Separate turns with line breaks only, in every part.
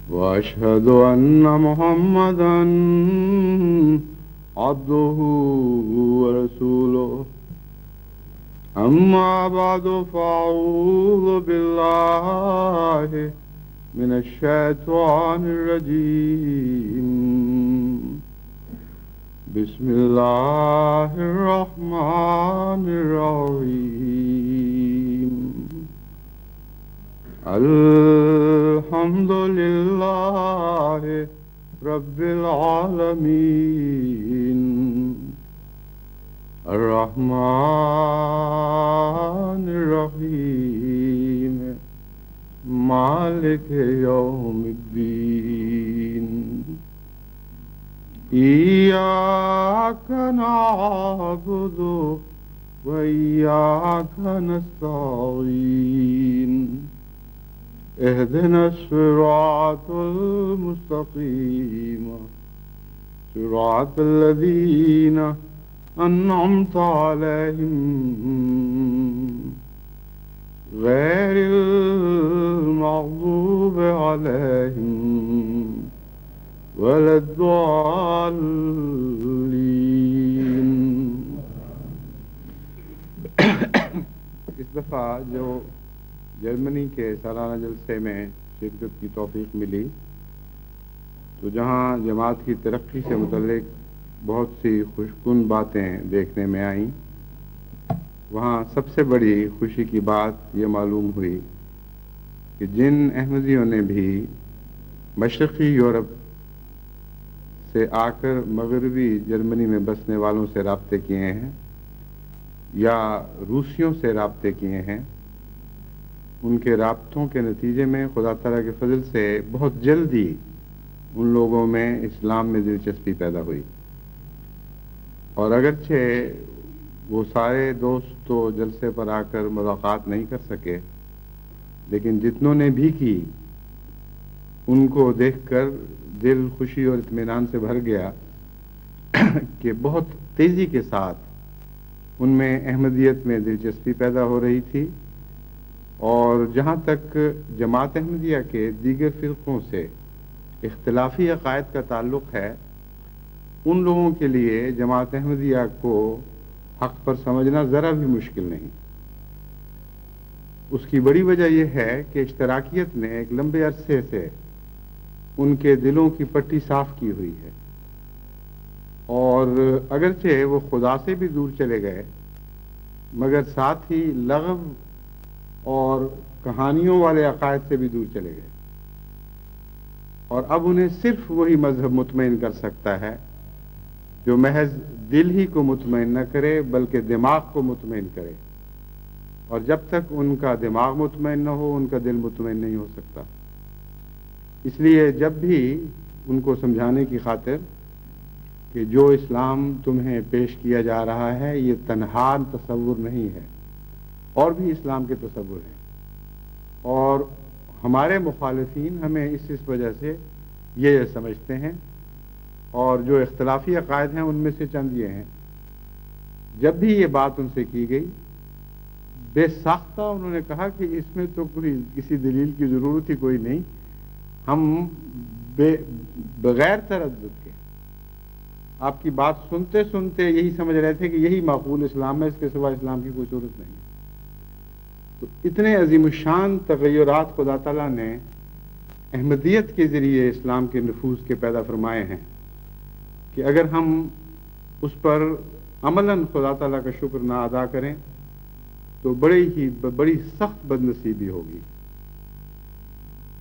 وأشهد أن محمدا عبده ورسوله. أما بعد فأعوذ بالله من الشيطان الرجيم. بسم الله الرحمن الرحيم. الحمد لله رب العالمين. الرحمن الرحيم. مالك يوم الدين. إياك نعبد وإياك نستعين. اهدنا الصراط المستقيم صراط الذين أنعمت عليهم غير المغضوب عليهم ولا الضالين. اس دفعہ جو جرمنی کے سالانہ جلسے میں شرکت کی توفیق ملی تو جہاں جماعت کی ترقی سے متعلق بہت سی خوشگوار باتیں دیکھنے میں آئیں، وہاں سب سے بڑی خوشی کی بات یہ معلوم ہوئی کہ جن احمدیوں نے بھی مشرقی یورپ سے آ کر مغربی جرمنی میں بسنے والوں سے رابطے کیے ہیں یا روسیوں سے رابطے کیے ہیں، ان کے رابطوں کے نتیجے میں خدا تعالیٰ کے فضل سے بہت جلدی ان لوگوں میں اسلام میں دلچسپی پیدا ہوئی، اور اگرچہ وہ سارے دوست تو جلسے پر آ کر ملاقات نہیں کر سکے، لیکن جتنوں نے بھی کی ان کو دیکھ کر دل خوشی اور اطمینان سے بھر گیا کہ بہت تیزی کے ساتھ ان میں احمدیت میں دلچسپی پیدا ہو رہی تھی، اور جہاں تک جماعت احمدیہ کے دیگر فرقوں سے اختلافی عقائد کا تعلق ہے، ان لوگوں کے لیے جماعت احمدیہ کو حق پر سمجھنا ذرا بھی مشکل نہیں۔ اس کی بڑی وجہ یہ ہے کہ اشتراکیت نے ایک لمبے عرصے سے ان کے دلوں کی پٹی صاف کی ہوئی ہے، اور اگرچہ وہ خدا سے بھی دور چلے گئے مگر ساتھ ہی لغو اور کہانیوں والے عقائد سے بھی دور چلے گئے، اور اب انہیں صرف وہی مذہب مطمئن کر سکتا ہے جو محض دل ہی کو مطمئن نہ کرے بلکہ دماغ کو مطمئن کرے، اور جب تک ان کا دماغ مطمئن نہ ہو ان کا دل مطمئن نہیں ہو سکتا۔ اس لیے جب بھی ان کو سمجھانے کی خاطر کہ جو اسلام تمہیں پیش کیا جا رہا ہے یہ تنہا تصور نہیں ہے، اور بھی اسلام کے تصور ہیں، اور ہمارے مخالفین ہمیں اس وجہ سے یہ سمجھتے ہیں، اور جو اختلافی عقائد ہیں ان میں سے چند یہ ہیں۔ جب بھی یہ بات ان سے کی گئی بے ساختہ انہوں نے کہا کہ اس میں تو کوئی کسی دلیل کی ضرورت ہی کوئی نہیں، ہم بغیر تردد کے آپ کی بات سنتے سنتے یہی سمجھ رہے تھے کہ یہی معقول اسلام ہے، اس کے سوا اسلام کی کوئی صورت نہیں ہے۔ تو اتنے عظیم الشان تغیرات خدا تعالیٰ نے احمدیت کے ذریعے اسلام کے نفوذ کے پیدا فرمائے ہیں کہ اگر ہم اس پر عملاً خدا تعالیٰ کا شکر نہ ادا کریں تو بڑی سخت بدنصیبی ہوگی۔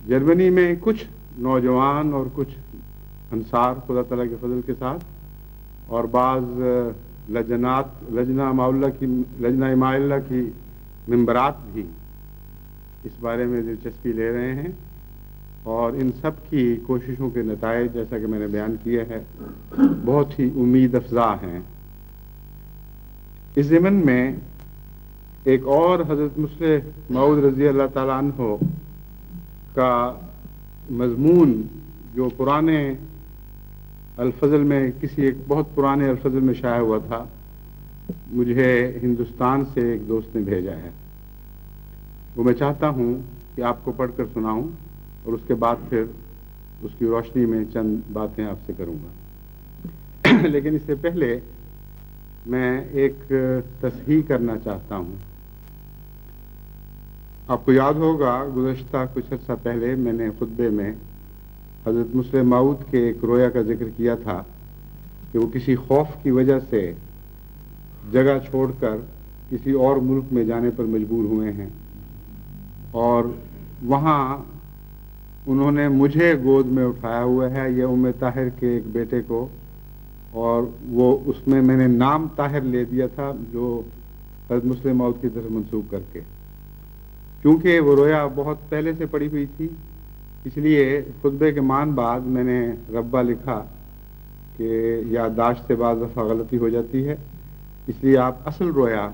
جرمنی میں کچھ نوجوان اور کچھ انصار خدا تعالیٰ کے فضل کے ساتھ اور بعض لجنہ اماء اللہ کی ممبرات بھی اس بارے میں دلچسپی لے رہے ہیں، اور ان سب کی کوششوں کے نتائج جیسا کہ میں نے بیان کیا ہے بہت ہی امید افزا ہیں۔ اس ضمن میں ایک اور حضرت مسلح موعود رضی اللہ تعالیٰ عنہ کا مضمون جو پرانے الفضل میں کسی ایک بہت پرانے الفضل میں شائع ہوا تھا، مجھے ہندوستان سے ایک دوست نے بھیجا ہے، وہ میں چاہتا ہوں کہ آپ کو پڑھ کر سناؤں اور اس کے بعد پھر اس کی روشنی میں چند باتیں آپ سے کروں گا۔ لیکن اس سے پہلے میں ایک تصحیح کرنا چاہتا ہوں۔ آپ کو یاد ہوگا گزشتہ کچھ عرصہ پہلے میں نے خطبے میں حضرت مسلم موعود کے ایک رویا کا ذکر کیا تھا کہ وہ کسی خوف کی وجہ سے جگہ چھوڑ کر کسی اور ملک میں جانے پر مجبور ہوئے ہیں، اور وہاں انہوں نے مجھے گود میں اٹھایا ہوا ہے، یہ ام طاہر کے ایک بیٹے کو، اور وہ اس میں نے نام طاہر لے دیا تھا جو حضرت مسلم موعود کی طرف منسوب کر کے، کیونکہ وہ رویا بہت پہلے سے پڑی ہوئی تھی، اس لیے خطبے کے مان بعد میں نے ربا لکھا کہ یادداشت سے بعض دفعہ غلطی ہو جاتی ہے، اس لیے آپ اصل رویا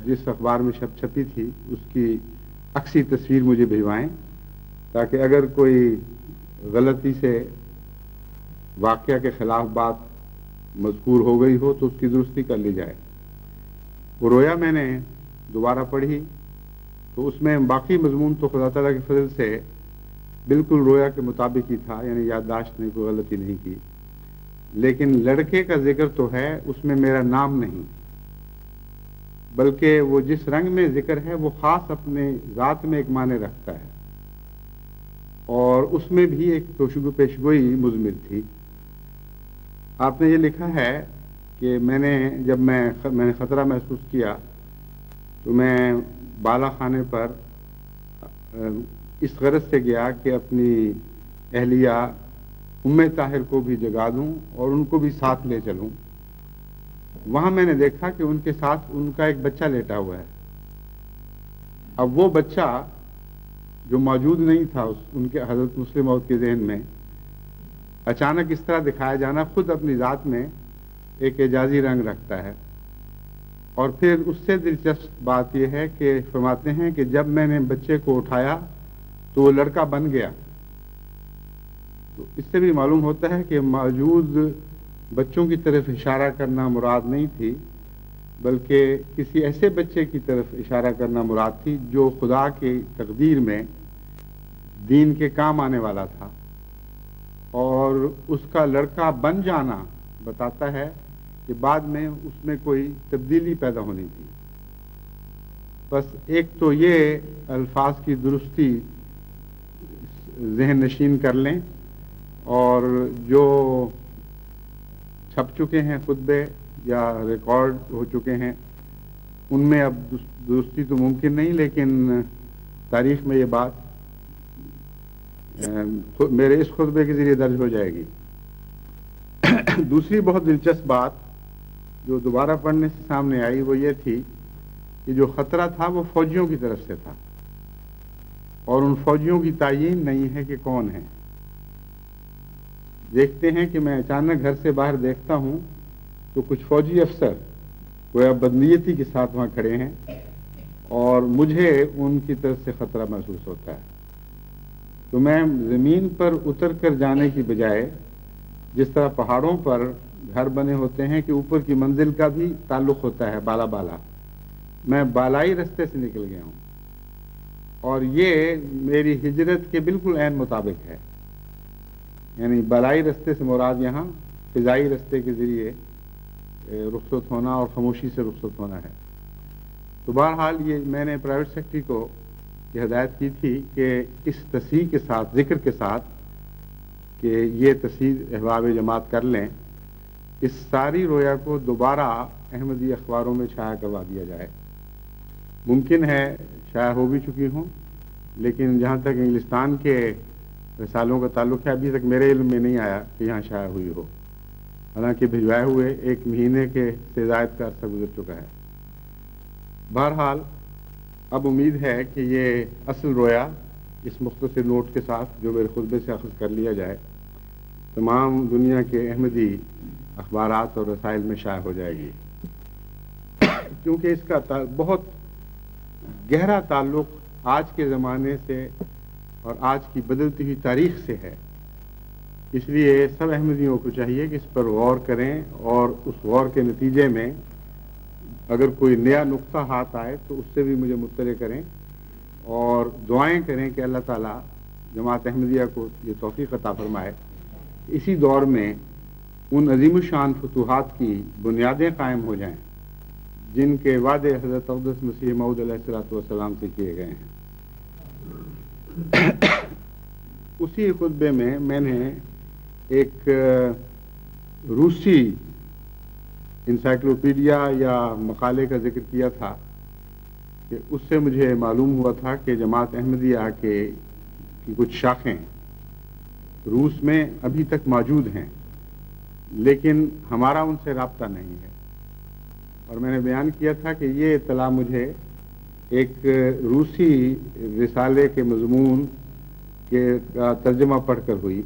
جس اخبار میں چھپی تھی اس کی عکسی تصویر مجھے بھجوائیں، تاکہ اگر کوئی غلطی سے واقعہ کے خلاف بات مذکور ہو گئی ہو تو اس کی درستی کر لی جائے۔ وہ رویا میں نے دوبارہ پڑھی تو اس میں باقی مضمون تو خدا تعالیٰ کے فضل سے بالکل رویا کے مطابق ہی تھا، یعنی یادداشت نے کوئی غلطی نہیں کی، لیکن لڑکے کا ذکر تو ہے، اس میں میرا نام نہیں، بلکہ وہ جس رنگ میں ذکر ہے وہ خاص اپنے ذات میں ایک معنی رکھتا ہے، اور اس میں بھی ایک پیشگوئی مضمر تھی۔ آپ نے یہ لکھا ہے کہ جب میں نے خطرہ محسوس کیا تو میں بالا خانے پر اس غرض سے گیا کہ اپنی اہلیہ ام طاہر کو بھی جگا دوں اور ان کو بھی ساتھ لے چلوں۔ وہاں میں نے دیکھا کہ ان کے ساتھ ان کا ایک بچہ لیٹا ہوا ہے۔ اب وہ بچہ جو موجود نہیں تھا ان کے حضرت مسلم موعود کے ذہن میں، اچانک اس طرح دکھایا جانا خود اپنی ذات میں ایک اعجازی رنگ رکھتا ہے۔ اور پھر اس سے دلچسپ بات یہ ہے کہ فرماتے ہیں کہ جب میں نے بچے کو اٹھایا تو وہ لڑکا بن گیا۔ تو اس سے بھی معلوم ہوتا ہے کہ موجود بچوں کی طرف اشارہ کرنا مراد نہیں تھی، بلکہ کسی ایسے بچے کی طرف اشارہ کرنا مراد تھی جو خدا کی تقدیر میں دین کے کام آنے والا تھا، اور اس کا لڑکا بن جانا بتاتا ہے کہ بعد میں اس میں کوئی تبدیلی پیدا ہونی تھی۔ بس ایک تو یہ الفاظ کی درستی ذہن نشین کر لیں، اور جو چھپ چکے ہیں خطبے یا ریکارڈ ہو چکے ہیں ان میں اب درستی تو ممکن نہیں، لیکن تاریخ میں یہ بات میرے اس خطبے کے ذریعے درج ہو جائے گی۔ دوسری بہت دلچسپ بات جو دوبارہ پڑھنے سے سامنے آئی وہ یہ تھی کہ جو خطرہ تھا وہ فوجیوں کی طرف سے تھا، اور ان فوجیوں کی تعین نہیں ہے کہ کون ہے۔ دیکھتے ہیں کہ میں اچانک گھر سے باہر دیکھتا ہوں تو کچھ فوجی افسر گویا بدنیتی کے ساتھ وہاں کھڑے ہیں، اور مجھے ان کی طرف سے خطرہ محسوس ہوتا ہے۔ تو میں زمین پر اتر کر جانے کی بجائے، جس طرح پہاڑوں پر گھر بنے ہوتے ہیں کہ اوپر کی منزل کا بھی تعلق ہوتا ہے بالا، میں بالائی رستے سے نکل گیا ہوں، اور یہ میری ہجرت کے بالکل عین مطابق ہے، یعنی بالائی رستے سے مراد یہاں فضائی رستے کے ذریعے رخصت ہونا اور خاموشی سے رخصت ہونا ہے۔ تو بہرحال یہ میں نے پرائیویٹ سیکرٹری کو یہ ہدایت کی تھی کہ اس تصحیح کے ساتھ، ذکر کے ساتھ کہ یہ تصحیح احباب جماعت کر لیں، اس ساری رویا کو دوبارہ احمدی اخباروں میں شائع کروا دیا جائے۔ ممکن ہے شائع ہو بھی چکی ہوں، لیکن جہاں تک انگلستان کے رسالوں کا تعلق ہے ابھی تک میرے علم میں نہیں آیا کہ یہاں شائع ہوئی ہو، حالانکہ بھجوائے ہوئے 1 مہینے کے سے زائد کا عرصہ گزر چکا ہے۔ بہرحال اب امید ہے کہ یہ اصل رویا اس مختصر نوٹ کے ساتھ جو میرے خطبے سے اخذ کر لیا جائے تمام دنیا کے احمدی اخبارات اور رسائل میں شائع ہو جائے گی، کیونکہ اس کا بہت گہرا تعلق آج کے زمانے سے اور آج کی بدلتی ہوئی تاریخ سے ہے۔ اس لیے سب احمدیوں کو چاہیے کہ اس پر غور کریں، اور اس غور کے نتیجے میں اگر کوئی نیا نقطہ ہاتھ آئے تو اس سے بھی مجھے مطلع کریں، اور دعائیں کریں کہ اللہ تعالیٰ جماعت احمدیہ کو یہ توفیق عطا فرمائے اسی دور میں ان عظیم الشان فتوحات کی بنیادیں قائم ہو جائیں جن کے وعدے حضرت اقدس مسیح موعود علیہ الصلوۃ والسلام سے کیے گئے ہیں۔ اسی خطبے میں نے ایک روسی انسائکلوپیڈیا یا مقالے کا ذکر کیا تھا کہ اس سے مجھے معلوم ہوا تھا کہ جماعت احمدیہ کی کچھ شاخیں روس میں ابھی تک موجود ہیں، لیکن ہمارا ان سے رابطہ نہیں ہے۔ اور میں نے بیان کیا تھا کہ یہ اطلاع مجھے ایک روسی رسالے کے مضمون کا ترجمہ پڑھ کر ہوئی۔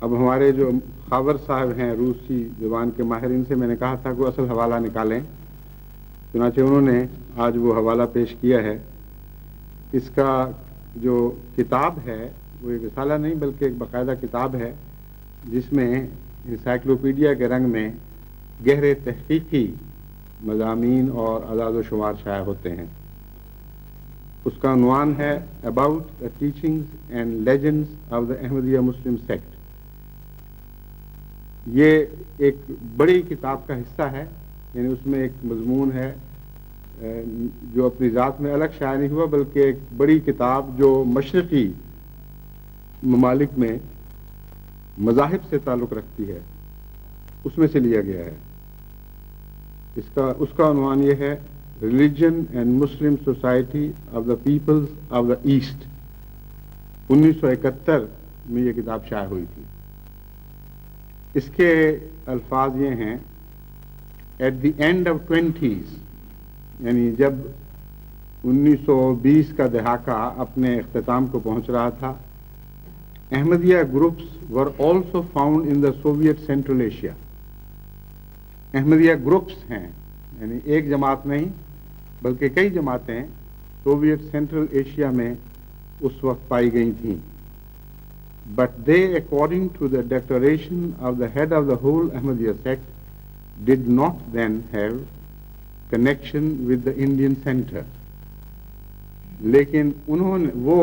اب ہمارے جو خاور صاحب ہیں روسی زبان کے ماہرین سے میں نے کہا تھا کہ وہ اصل حوالہ نکالیں، چنانچہ انہوں نے آج وہ حوالہ پیش کیا ہے۔ اس کا جو کتاب ہے وہ ایک رسالہ نہیں بلکہ ایک باقاعدہ کتاب ہے جس میں انسائکلوپیڈیا کے رنگ میں گہرے تحقیقی مضامین اور اعداد و شمار شائع ہوتے ہیں۔ اس کا عنوان ہے about the teachings and legends of the Ahmadiyya Muslim sect. یہ ایک بڑی کتاب کا حصہ ہے، یعنی اس میں ایک مضمون ہے جو اپنی ذات میں الگ شائع نہیں ہوا بلکہ ایک بڑی کتاب جو مشرقی ممالک میں مذاہب سے تعلق رکھتی ہے اس میں سے لیا گیا ہے۔ اس کا عنوان یہ ہے religion and Muslim society of the peoples of the east. 1971 میں یہ کتاب شائع ہوئی تھی۔ اس کے الفاظ یہ ہیں at the end of 20s، یعنی جب 1920 کا دہاکہ اپنے اختتام کو پہنچ رہا تھا، Ahmadiyya groups were also found in the Soviet central Asia. Ahmadiyya groups ہیں، یعنی ایک جماعت نہیں بلکہ کئی جماعتیں سوویت سینٹرل ایشیا میں اس وقت پائی گئی تھیں۔ But they, according to the declaration of the head of the whole Ahmadiyya sect, did not then have connection with the Indian center. لیکن وہ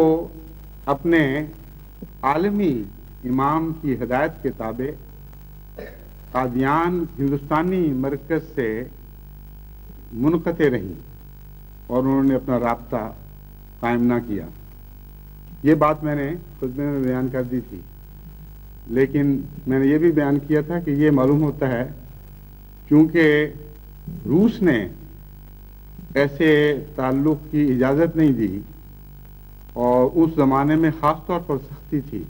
اپنے عالمی امام کی ہدایت کے تابع قادیان ہندوستانی مرکز سے منقطع رہیں اور انہوں نے اپنا رابطہ قائم نہ کیا۔ یہ بات میں نے خطبے میں بیان کر دی تھی، لیکن میں نے یہ بھی بیان کیا تھا کہ یہ معلوم ہوتا ہے چونکہ روس نے ایسے تعلق کی اجازت نہیں دی اور اس زمانے میں خاص طور پر سختی تھی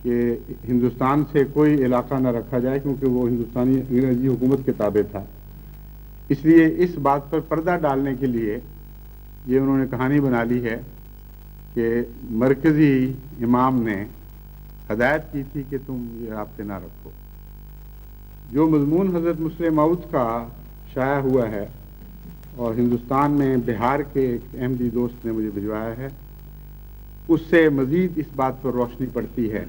کہ ہندوستان سے کوئی علاقہ نہ رکھا جائے کیونکہ وہ ہندوستانی انگریزی حکومت کے تابع تھا، اس لیے اس بات پر پردہ ڈالنے کے لیے یہ انہوں نے کہانی بنا لی ہے کہ مرکزی امام نے ہدایت کی تھی کہ تم یہ رابطے نہ رکھو۔ جو مضمون حضرت مسلم موعود کا شائع ہوا ہے اور ہندوستان میں بہار کے ایک احمدی دوست نے مجھے بھجوایا ہے، اس سے مزید اس بات پر روشنی پڑتی ہے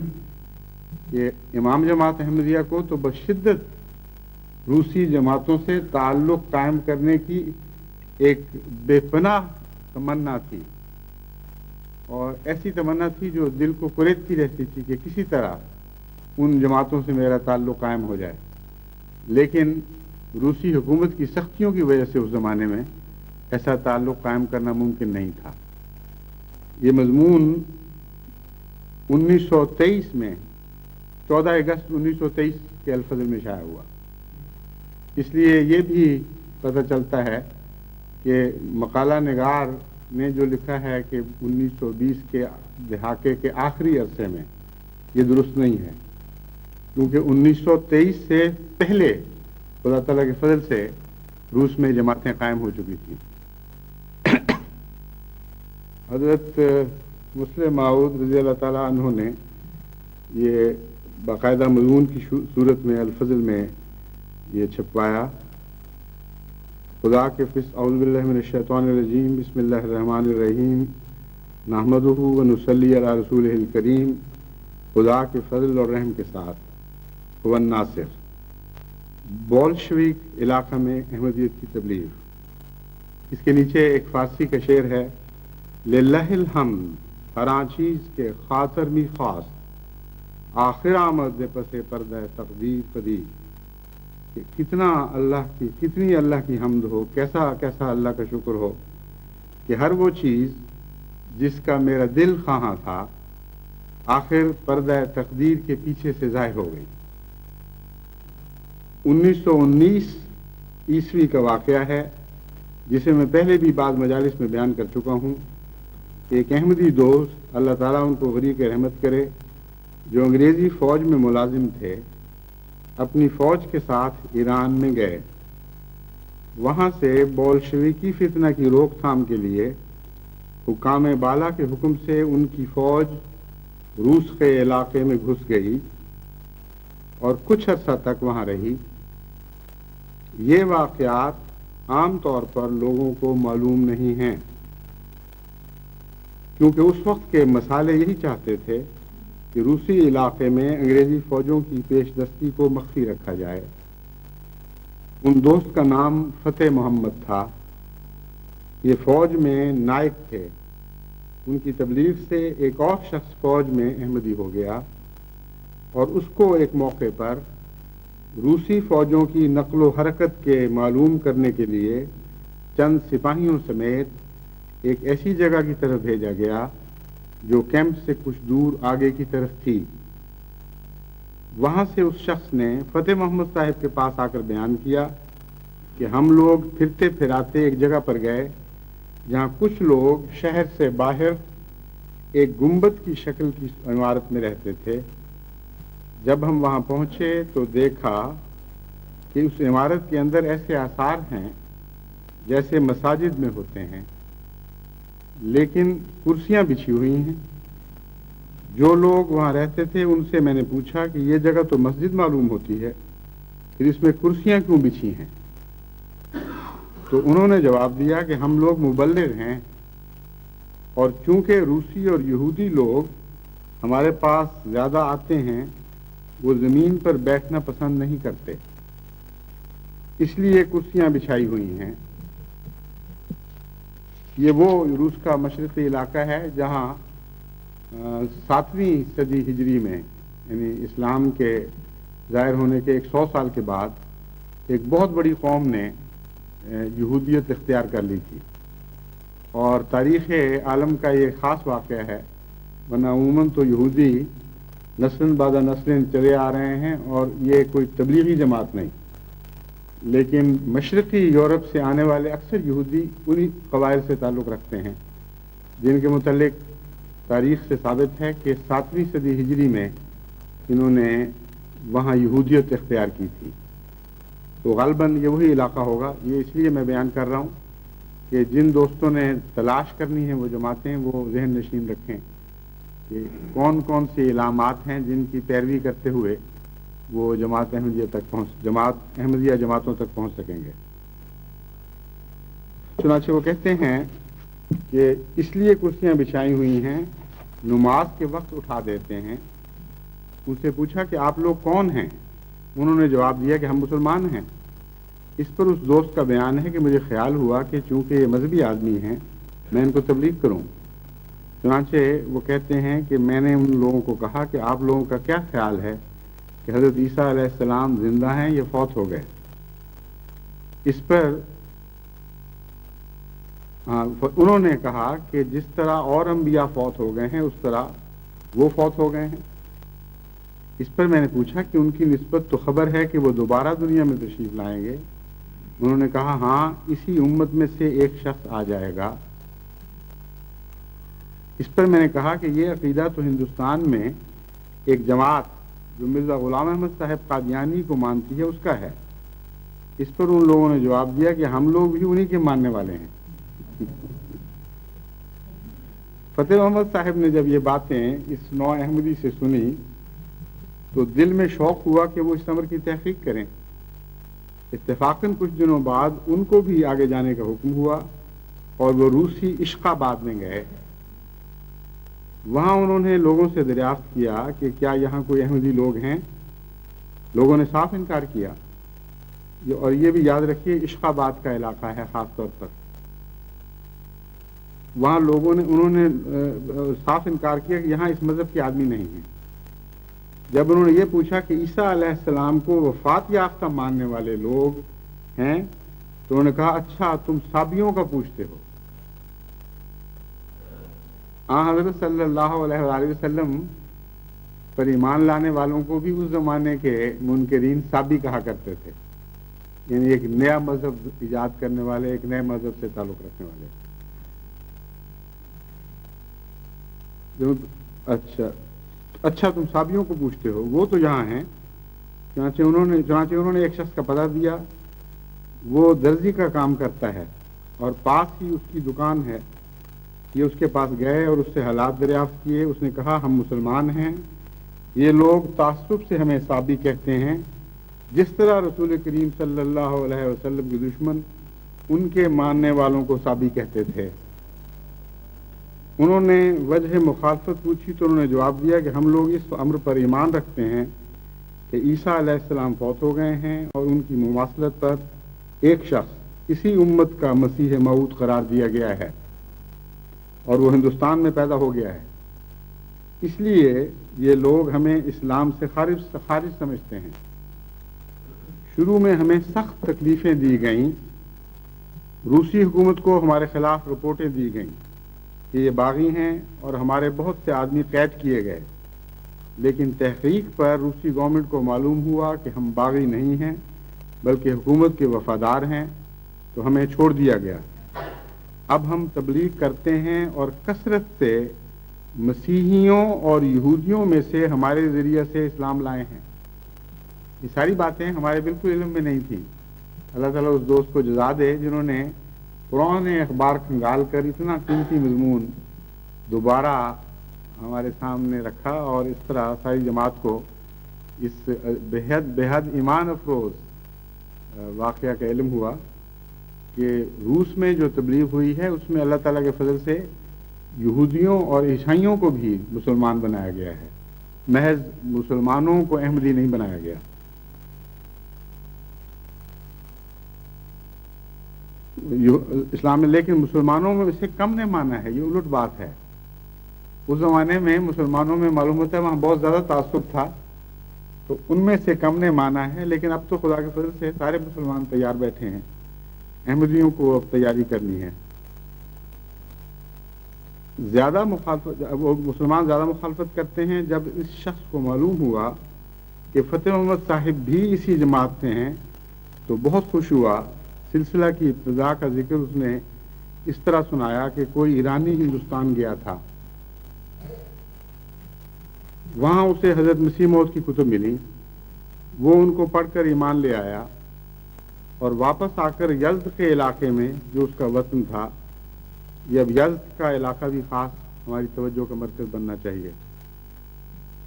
کہ امام جماعت احمدیہ کو تو بشدت روسی جماعتوں سے تعلق قائم کرنے کی ایک بے پناہ تمنا تھی، اور ایسی تمنا تھی جو دل کو کریدتی رہتی تھی کہ کسی طرح ان جماعتوں سے میرا تعلق قائم ہو جائے، لیکن روسی حکومت کی سختیوں کی وجہ سے اس زمانے میں ایسا تعلق قائم کرنا ممکن نہیں تھا۔ یہ مضمون 1923 میں 14 اگست 1923 کے الفضل میں شائع ہوا، اس لیے یہ بھی پتہ چلتا ہے کہ مقالہ نگار نے جو لکھا ہے کہ 1920 کے دہاکے کے آخری عرصے میں، یہ درست نہیں ہے، کیونکہ 1923 سے پہلے خدا تعالیٰ کے فضل سے روس میں جماعتیں قائم ہو چکی تھیں۔ حضرت مسلم موعود رضی اللہ تعالیٰ عنہ نے یہ باقاعدہ مضمون کی صورت میں الفضل میں یہ چھپوایا۔ خدا کے اعوذ باللہ من الشیطان الرجیم، بسم اللہ الرحمن الرحیم، نحمدہ و نصلی علی رسولہ الکریم، خدا کے فضل اور رحم کے ساتھ هو الناصر۔ بولشویک علاقہ میں احمدیت کی تبلیغ۔ اس کے نیچے ایک فارسی کا شعر ہے، للہ الحمد ہراں چیز کے خاطر می خواست آخر آمد پس پردہ تقدیر پدی. کہ کتنی اللہ کی حمد ہو، کیسا اللہ کا شکر ہو کہ ہر وہ چیز جس کا میرا دل خواہاں تھا آخر پردہ تقدیر کے پیچھے سے ظاہر ہو گئی. 1919 عیسوی کا واقعہ ہے جسے میں پہلے بھی بعض مجالس میں بیان کر چکا ہوں کہ ایک احمدی دوست، اللہ تعالیٰ ان کو غریق رحمت کرے، جو انگریزی فوج میں ملازم تھے، اپنی فوج کے ساتھ ایران میں گئے. وہاں سے بولشویکی فتنہ کی روک تھام کے لیے حکام بالا کے حکم سے ان کی فوج روس کے علاقے میں گھس گئی اور کچھ عرصہ تک وہاں رہی. یہ واقعات عام طور پر لوگوں کو معلوم نہیں ہیں کیونکہ اس وقت کے مسالے یہی چاہتے تھے کہ روسی علاقے میں انگریزی فوجوں کی پیش دستی کو مخفی رکھا جائے. ان دوست کا نام فتح محمد تھا. یہ فوج میں نائب تھے. ان کی تبلیغ سے ایک اور شخص فوج میں احمدی ہو گیا اور اس کو ایک موقع پر روسی فوجوں کی نقل و حرکت کے معلوم کرنے کے لیے چند سپاہیوں سمیت ایک ایسی جگہ کی طرف بھیجا گیا جو کیمپ سے کچھ دور آگے کی طرف تھی. وہاں سے اس شخص نے فتح محمد صاحب کے پاس آ کر بیان کیا کہ ہم لوگ پھرتے پھراتے ایک جگہ پر گئے جہاں کچھ لوگ شہر سے باہر ایک گنبد کی شکل کی عمارت میں رہتے تھے. جب ہم وہاں پہنچے تو دیکھا کہ اس عمارت کے اندر ایسے آثار ہیں جیسے مساجد میں ہوتے ہیں، لیکن کرسیاں بچھی ہوئی ہیں. جو لوگ وہاں رہتے تھے ان سے میں نے پوچھا کہ یہ جگہ تو مسجد معلوم ہوتی ہے، پھر اس میں کرسیاں کیوں بچھی ہیں؟ تو انہوں نے جواب دیا کہ ہم لوگ مبلغ ہیں اور چونکہ روسی اور یہودی لوگ ہمارے پاس زیادہ آتے ہیں، وہ زمین پر بیٹھنا پسند نہیں کرتے، اس لیے کرسیاں بچھائی ہوئی ہیں. یہ وہ روس کا مشرقی علاقہ ہے جہاں 7ویں صدی ہجری میں، یعنی اسلام کے ظاہر ہونے کے 100 سال کے بعد ایک بہت بڑی قوم نے یہودیت اختیار کر لی تھی. اور تاریخ عالم کا یہ خاص واقعہ ہے، ورنہ عموماً تو یہودی نسل بعد نسل چلے آ رہے ہیں اور یہ کوئی تبلیغی جماعت نہیں، لیکن مشرقی یورپ سے آنے والے اکثر یہودی انہی قبائل سے تعلق رکھتے ہیں جن کے متعلق تاریخ سے ثابت ہے کہ 7ویں صدی ہجری میں انہوں نے وہاں یہودیت اختیار کی تھی. تو غالباً یہ وہی علاقہ ہوگا. یہ اس لیے میں بیان کر رہا ہوں کہ جن دوستوں نے تلاش کرنی ہے وہ جماعتیں، وہ ذہن نشین رکھیں کہ کون کون سی علامات ہیں جن کی پیروی کرتے ہوئے وہ جماعت احمدیہ جماعتوں تک پہنچ سکیں گے. چنانچہ وہ کہتے ہیں کہ اس لیے کرسیاں بچھائی ہوئی ہیں، نماز کے وقت اٹھا دیتے ہیں. ان سے پوچھا کہ آپ لوگ کون ہیں؟ انہوں نے جواب دیا کہ ہم مسلمان ہیں. اس پر اس دوست کا بیان ہے کہ مجھے خیال ہوا کہ چونکہ یہ مذہبی آدمی ہیں میں ان کو تبلیغ کروں. چنانچہ وہ کہتے ہیں کہ میں نے ان لوگوں کو کہا کہ آپ لوگوں کا کیا خیال ہے کہ حضرت عیسیٰ علیہ السلام زندہ ہیں یا فوت ہو گئے؟ اس پر انہوں نے کہا کہ جس طرح اور انبیاء فوت ہو گئے ہیں اس طرح وہ فوت ہو گئے ہیں. اس پر میں نے پوچھا کہ ان کی نسبت تو خبر ہے کہ وہ دوبارہ دنیا میں تشریف لائیں گے. انہوں نے کہا ہاں، اسی امت میں سے ایک شخص آ جائے گا. اس پر میں نے کہا کہ یہ عقیدہ تو ہندوستان میں ایک جماعت جو مرزا غلام احمد صاحب قادیانی کو مانتی ہے اس کا ہے. اس پر ان لوگوں نے جواب دیا کہ ہم لوگ بھی انہی کے ماننے والے ہیں. فتح محمد صاحب نے جب یہ باتیں اس نو احمدی سے سنی تو دل میں شوق ہوا کہ وہ اس امر کی تحقیق کریں. اتفاقاً کچھ دنوں بعد ان کو بھی آگے جانے کا حکم ہوا اور وہ روسی عشق آباد میں گئے. وہاں انہوں نے لوگوں سے دریافت کیا کہ کیا یہاں کوئی احمدی لوگ ہیں. لوگوں نے صاف انکار کیا. اور یہ بھی یاد رکھیے عشق آباد کا علاقہ ہے خاص طور پر. وہاں لوگوں نے انہوں نے صاف انکار کیا کہ یہاں اس مذہب کے آدمی نہیں ہیں۔ جب انہوں نے یہ پوچھا کہ عیسیٰ علیہ السلام کو وفات یافتہ ماننے والے لوگ ہیں تو انہوں نے کہا اچھا تم صابیوں کا پوچھتے ہو۔ حضرت صلی اللہ علیہ وآلہ وسلم پر ایمان لانے والوں کو بھی اس زمانے کے منکرین صابی کہا کرتے تھے، یعنی ایک نیا مذہب ایجاد کرنے والے، ایک نئے مذہب سے تعلق رکھنے والے۔ اچھا تم صابیوں کو پوچھتے ہو، وہ تو یہاں ہیں۔ چنانچہ انہوں نے ایک شخص کا پتہ دیا، وہ درزی کا کام کرتا ہے اور پاس ہی اس کی دکان ہے۔ یہ اس کے پاس گئے اور اس سے حالات دریافت کیے۔ اس نے کہا ہم مسلمان ہیں، یہ لوگ تعصب سے ہمیں صابی کہتے ہیں، جس طرح رسول کریم صلی اللہ علیہ وسلم کے دشمن ان کے ماننے والوں کو صابی کہتے تھے۔ انہوں نے وجہ مخالفت پوچھی تو انہوں نے جواب دیا کہ ہم لوگ اس امر پر ایمان رکھتے ہیں کہ عیسیٰ علیہ السلام فوت ہو گئے ہیں اور ان کی مماثلت پر ایک شخص اسی امت کا مسیح موعود قرار دیا گیا ہے اور وہ ہندوستان میں پیدا ہو گیا ہے، اس لیے یہ لوگ ہمیں اسلام سے خارج سمجھتے ہیں۔ شروع میں ہمیں سخت تکلیفیں دی گئیں، روسی حکومت کو ہمارے خلاف رپورٹیں دی گئیں کہ یہ باغی ہیں اور ہمارے بہت سے آدمی قید کیے گئے، لیکن تحقیق پر روسی گورنمنٹ کو معلوم ہوا کہ ہم باغی نہیں ہیں بلکہ حکومت کے وفادار ہیں، تو ہمیں چھوڑ دیا گیا۔ اب ہم تبلیغ کرتے ہیں اور کثرت سے مسیحیوں اور یہودیوں میں سے ہمارے ذریعے سے اسلام لائے ہیں۔ یہ ساری باتیں ہمارے بالکل علم میں نہیں تھیں۔ اللہ تعالیٰ اس دوست کو جزا دے جنہوں نے پرانے اخبار کھنگال کر اتنا قیمتی مضمون دوبارہ ہمارے سامنے رکھا اور اس طرح ساری جماعت کو اس بےحد ایمان افروز واقعہ کا علم ہوا کہ روس میں جو تبلیغ ہوئی ہے اس میں اللہ تعالیٰ کے فضل سے یہودیوں اور عیسائیوں کو بھی مسلمان بنایا گیا ہے، محض مسلمانوں کو احمدی نہیں بنایا گیا۔ اسلام نے لیکن مسلمانوں میں اسے کم نے مانا ہے، یہ الٹ بات ہے۔ اس زمانے میں مسلمانوں میں معلوم ہوتا ہے وہاں بہت زیادہ تعصب تھا، تو ان میں سے کم نے مانا ہے، لیکن اب تو خدا کے فضل سے سارے مسلمان تیار بیٹھے ہیں، احمدیوں کو اب تیاری کرنی ہے۔ مسلمان زیادہ مخالفت کرتے ہیں۔ جب اس شخص کو معلوم ہوا کہ فتح محمد صاحب بھی اسی جماعت سے ہیں تو بہت خوش ہوا۔ سلسلہ کی ابتدا کا ذکر اس نے اس طرح سنایا کہ کوئی ایرانی ہندوستان گیا تھا، وہاں اسے حضرت مسیح موعود کی کتب ملی، وہ ان کو پڑھ کر ایمان لے آیا اور واپس آ کر یزد کے علاقے میں جو اس کا وطن تھا، یہ اب یزد کا علاقہ بھی خاص ہماری توجہ کا مرکز بننا چاہیے،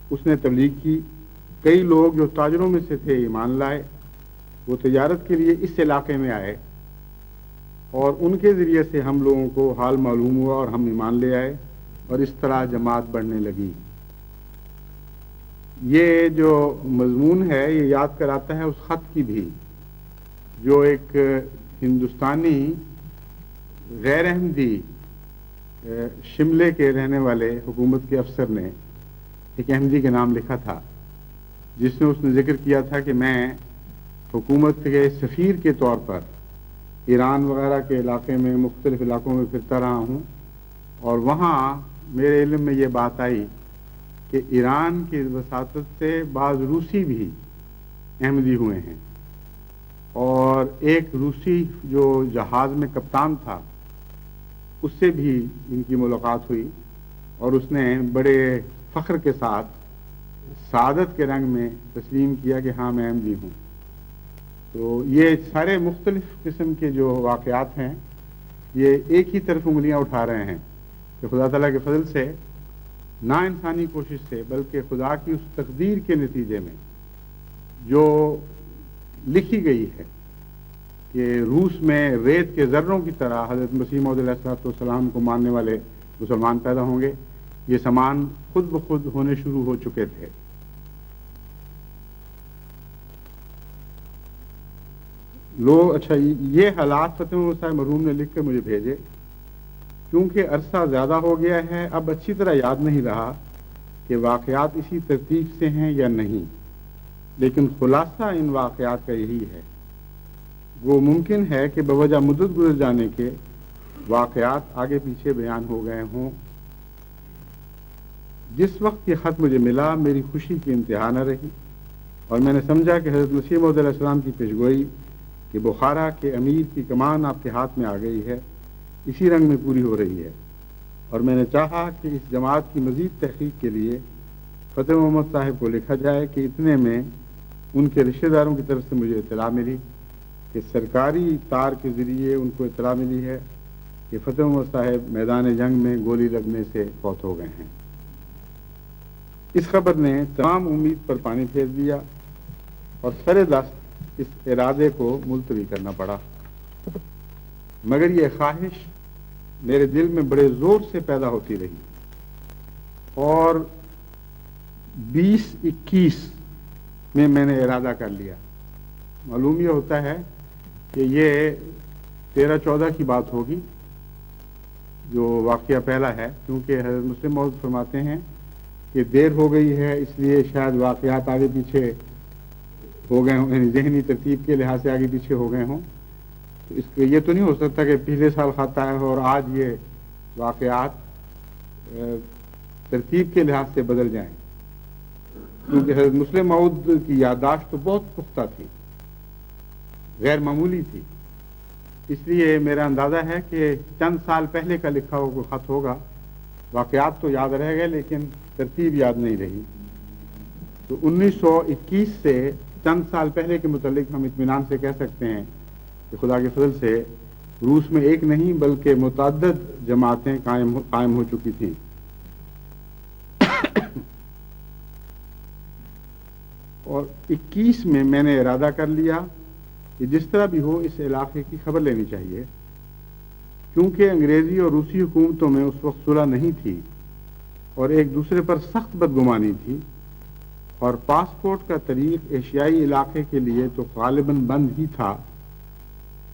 اس نے تبلیغ کی۔ کئی لوگ جو تاجروں میں سے تھے ایمان لائے، وہ تجارت کے لیے اس علاقے میں آئے اور ان کے ذریعے سے ہم لوگوں کو حال معلوم ہوا اور ہم ایمان لے آئے اور اس طرح جماعت بڑھنے لگی۔ یہ جو مضمون ہے یہ یاد کراتا ہے اس خط کی بھی جو ایک ہندوستانی غیر احمدی شملے کے رہنے والے حکومت کے افسر نے ایک احمدی کے نام لکھا تھا، جس میں اس نے ذکر کیا تھا کہ میں حکومت کے سفیر کے طور پر ایران وغیرہ کے علاقے میں مختلف علاقوں میں پھرتا رہا ہوں اور وہاں میرے علم میں یہ بات آئی کہ ایران کی وساطت سے بعض روسی بھی احمدی ہوئے ہیں، اور ایک روسی جو جہاز میں کپتان تھا اس سے بھی ان کی ملاقات ہوئی اور اس نے بڑے فخر کے ساتھ سعادت کے رنگ میں تسلیم کیا کہ ہاں میں احمدی ہوں۔ تو یہ سارے مختلف قسم کے جو واقعات ہیں یہ ایک ہی طرف انگلیاں اٹھا رہے ہیں کہ خدا تعالیٰ کے فضل سے نہ انسانی کوشش سے بلکہ خدا کی اس تقدیر کے نتیجے میں جو لکھی گئی ہے کہ روس میں ریت کے ذروں کی طرح حضرت مسیح موعود علیہ السلام کو ماننے والے مسلمان پیدا ہوں گے، یہ سامان خود بخود ہونے شروع ہو چکے تھے۔ اچھا یہ حالات فتح محمد صاحب مرحوم نے لکھ کر مجھے بھیجے کیونکہ عرصہ زیادہ ہو گیا ہے اب اچھی طرح یاد نہیں رہا کہ واقعات اسی ترتیب سے ہیں یا نہیں، لیکن خلاصہ ان واقعات کا یہی ہے۔ وہ ممکن ہے کہ بوجہ مدت گزر جانے کے واقعات آگے پیچھے بیان ہو گئے ہوں۔ جس وقت یہ خط مجھے ملا میری خوشی کی انتہا نہ رہی، اور میں نے سمجھا کہ حضرت مسیح موعود علیہ السلام کی پیشگوئی کہ بخارا کے امیر کی کمان آپ کے ہاتھ میں آ گئی ہے اسی رنگ میں پوری ہو رہی ہے، اور میں نے چاہا کہ اس جماعت کی مزید تحقیق کے لیے فتح محمد صاحب کو لکھا جائے کہ اتنے میں ان کے رشتہ داروں کی طرف سے مجھے اطلاع ملی کہ سرکاری تار کے ذریعے ان کو اطلاع ملی ہے کہ فتح محمد صاحب میدان جنگ میں گولی لگنے سے فوت ہو گئے ہیں۔ اس خبر نے تمام امید پر پانی پھیر دیا اور سر دست اس ارادے کو ملتوی کرنا پڑا، مگر یہ خواہش میرے دل میں بڑے زور سے پیدا ہوتی رہی، اور 2021 میں نے ارادہ کر لیا۔ معلوم یہ ہوتا ہے کہ یہ 13-14 کی بات ہوگی جو واقعہ پہلا ہے، کیونکہ حضرت مسلم موعود فرماتے ہیں کہ دیر ہو گئی ہے اس لیے شاید واقعات آگے پیچھے ہو گئے ہوں، یعنی ذہنی ترتیب کے لحاظ سے آگے پیچھے ہو گئے ہوں، تو اس کو یہ تو نہیں ہو سکتا کہ پچھلے سال خط آیا ہو اور آج یہ واقعات ترتیب کے لحاظ سے بدل جائیں، کیونکہ حضرت مسلم موعود کی یادداشت تو بہت پختہ تھی، غیر معمولی تھی۔ اس لیے میرا اندازہ ہے کہ چند سال پہلے کا لکھا ہوا کوئی خط ہوگا، واقعات تو یاد رہ گئے لیکن ترتیب یاد نہیں رہی۔ تو 1921 سے چند سال پہلے کے متعلق ہم اطمینان سے کہہ سکتے ہیں کہ خدا کے فضل سے روس میں ایک نہیں بلکہ متعدد جماعتیں قائم ہو چکی تھیں۔ اور 21 میں نے ارادہ کر لیا کہ جس طرح بھی ہو اس علاقے کی خبر لینی چاہیے، کیونکہ انگریزی اور روسی حکومتوں میں اس وقت صلح نہیں تھی اور ایک دوسرے پر سخت بدگمانی تھی، اور پاسپورٹ کا طریق ایشیائی علاقے کے لیے تو غالباً بند ہی تھا۔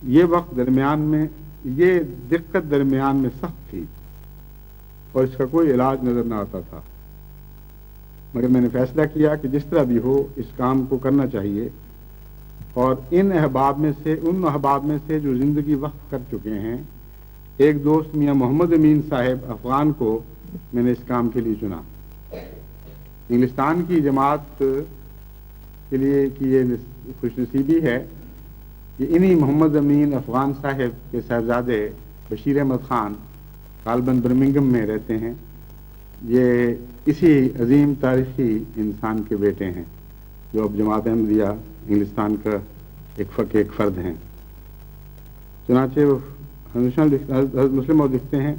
یہ دقت درمیان میں سخت تھی اور اس کا کوئی علاج نظر نہ آتا تھا، مگر میں نے فیصلہ کیا کہ جس طرح بھی ہو اس کام کو کرنا چاہیے، اور ان احباب میں سے جو زندگی وقف کر چکے ہیں، ایک دوست میاں محمد امین صاحب افغان کو میں نے اس کام کے لیے چنا۔ انگلستان کی جماعت کے لیے کی یہ خوش نصیبی ہے کہ انہی محمد امین افغان صاحب کے صاحبزادے بشیر احمد خان غالباً برمنگم میں رہتے ہیں۔ یہ اسی عظیم تاریخی انسان کے بیٹے ہیں جو اب جماعت احمدیہ انگلستان کا ایک فرد ہیں۔ چنانچہ حضرت مسلم موعود لکھتے ہیں،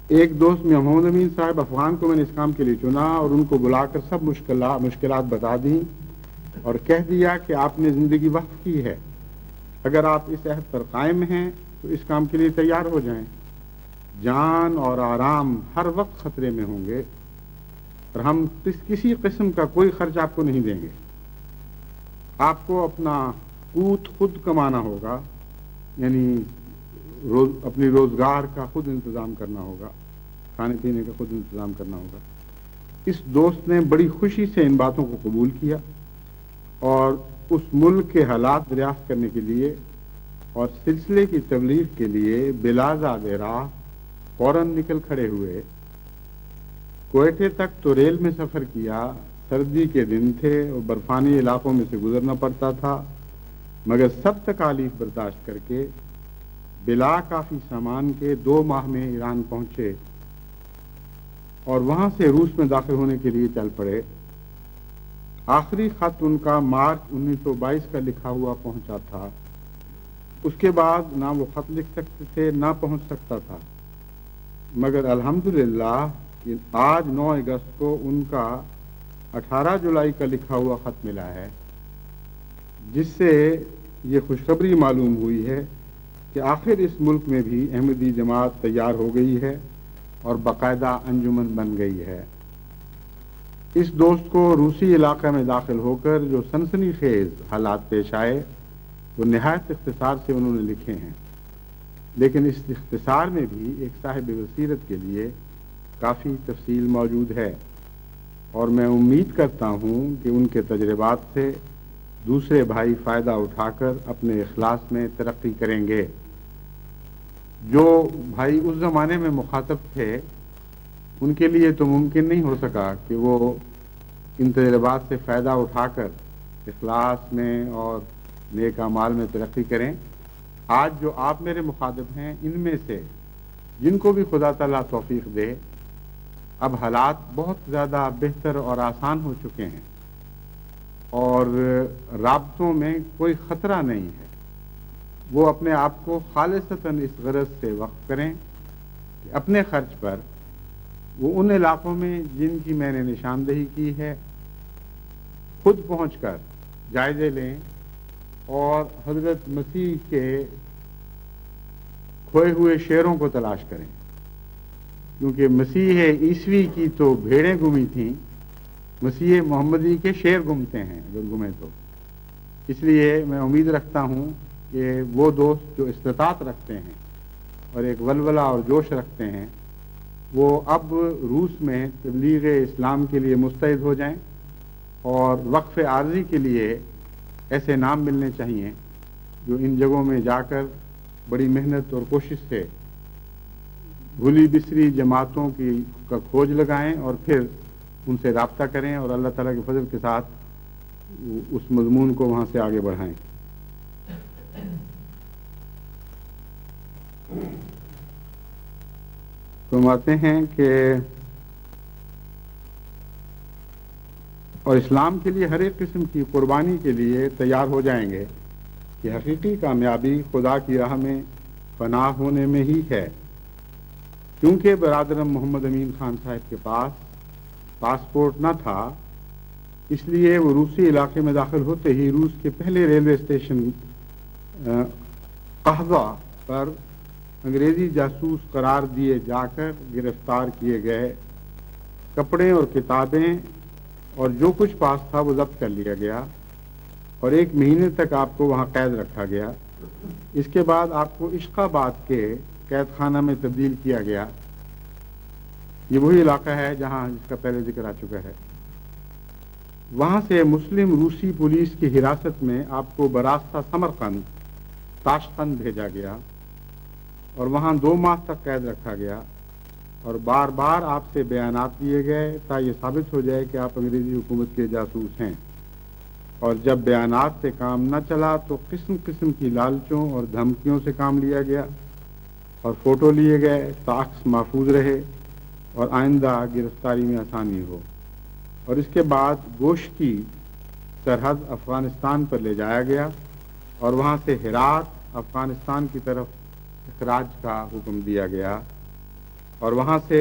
ایک دوست میں محمد امین صاحب افغان کو میں نے اس کام کے لیے چنا اور ان کو بلا کر سب مشکلات بتا دیں اور کہہ دیا کہ آپ نے زندگی وقف کی ہے، اگر آپ اس عہد پر قائم ہیں تو اس کام کے لیے تیار ہو جائیں، جان اور آرام ہر وقت خطرے میں ہوں گے اور ہم کسی قسم کا کوئی خرچ آپ کو نہیں دیں گے، آپ کو اپنا قوت خود کمانا ہوگا، یعنی اپنی روزگار کا خود انتظام کرنا ہوگا، کھانے پینے کا خود انتظام کرنا ہوگا۔ اس دوست نے بڑی خوشی سے ان باتوں کو قبول کیا اور اس ملک کے حالات دریافت کرنے کے لیے اور سلسلے کی تبلیغ کے لیے بلا زاد راہ فوراً نکل کھڑے ہوئے۔ کوئٹے تک تو ریل میں سفر کیا، سردی کے دن تھے اور برفانی علاقوں میں سے گزرنا پڑتا تھا، مگر سب تکالیف برداشت کر کے بلا کافی سامان کے 2 ماہ میں ایران پہنچے اور وہاں سے روس میں داخل ہونے کے لیے چل پڑے۔ آخری خط ان کا مارچ 1922 کا لکھا ہوا پہنچا تھا، اس کے بعد نہ وہ خط لکھ سکتے تھے نہ پہنچ سکتا تھا، مگر الحمدللہ کہ آج 9 اگست کو ان کا 18 جولائی کا لکھا ہوا خط ملا ہے، جس سے یہ خوشخبری معلوم ہوئی ہے کہ آخر اس ملک میں بھی احمدی جماعت تیار ہو گئی ہے اور باقاعدہ انجمن بن گئی ہے۔ اس دوست کو روسی علاقہ میں داخل ہو کر جو سنسنی خیز حالات پیش آئے وہ نہایت اختصار سے انہوں نے لکھے ہیں۔ لیکن اس اختصار میں بھی ایک صاحب بصیرت کے لیے کافی تفصیل موجود ہے، اور میں امید کرتا ہوں کہ ان کے تجربات سے دوسرے بھائی فائدہ اٹھا کر اپنے اخلاص میں ترقی کریں گے۔ جو بھائی اس زمانے میں مخاطب تھے ان کے لیے تو ممکن نہیں ہو سکا کہ وہ ان تجربات سے فائدہ اٹھا کر اخلاص میں اور نیک اعمال میں ترقی کریں۔ آج جو آپ میرے مخاطب ہیں ان میں سے جن کو بھی خدا تعالیٰ توفیق دے، اب حالات بہت زیادہ بہتر اور آسان ہو چکے ہیں اور رابطوں میں کوئی خطرہ نہیں ہے، وہ اپنے آپ کو خالصتاً اس غرض سے وقف کریں کہ اپنے خرچ پر وہ ان علاقوں میں جن کی میں نے نشاندہی کی ہے خود پہنچ کر جائزے لیں اور حضرت مسیح کے کھوئے ہوئے شیروں کو تلاش کریں، کیونکہ مسیح عیسوی کی تو بھیڑیں گمی تھیں، مسیح محمدی کے شیر گمتے ہیں اگر گمیں تو۔ اس لیے میں امید رکھتا ہوں کہ وہ دوست جو استطاعت رکھتے ہیں اور ایک ولولہ اور جوش رکھتے ہیں وہ اب روس میں تبلیغ اسلام کے لیے مستعد ہو جائیں، اور وقف عارضی کے لیے ایسے نام ملنے چاہیے جو ان جگہوں میں جا کر بڑی محنت اور کوشش سے بھولی بسری جماعتوں کا کھوج لگائیں اور پھر ان سے رابطہ کریں اور اللہ تعالیٰ کے فضل کے ساتھ اس مضمون کو وہاں سے آگے بڑھائیں۔ فرماتے ہیں کہ اور اسلام کے لیے ہر ایک قسم کی قربانی کے لیے تیار ہو جائیں گے کہ حقیقی کامیابی خدا کی راہ میں پناہ ہونے میں ہی ہے۔ کیونکہ برادرم محمد امین خان صاحب کے پاس پاسپورٹ نہ تھا، اس لیے وہ روسی علاقے میں داخل ہوتے ہی روس کے پہلے ریلوے اسٹیشن قہوہ پر انگریزی جاسوس قرار دیے جا کر گرفتار کیے گئے۔ کپڑے اور کتابیں اور جو کچھ پاس تھا وہ ضبط کر لیا گیا اور 1 مہینے تک آپ کو وہاں قید رکھا گیا۔ اس کے بعد آپ کو عشق آباد کے قید خانہ میں تبدیل کیا گیا۔ یہ وہی علاقہ ہے جہاں جس کا پہلے ذکر آ چکا ہے۔ وہاں سے مسلم روسی پولیس کی حراست میں آپ کو براستہ سمرقند تاشقند بھیجا گیا اور وہاں 2 ماہ تک قید رکھا گیا، اور بار بار آپ سے بیانات لیے گئے تا یہ ثابت ہو جائے کہ آپ انگریزی حکومت کے جاسوس ہیں، اور جب بیانات سے کام نہ چلا تو قسم قسم کی لالچوں اور دھمکیوں سے کام لیا گیا اور فوٹو لیے گئے تاکہ محفوظ رہے اور آئندہ گرفتاری میں آسانی ہو، اور اس کے بعد گوشتی سرحد افغانستان پر لے جایا گیا اور وہاں سے ہرات افغانستان کی طرف اخراج کا حکم دیا گیا اور وہاں سے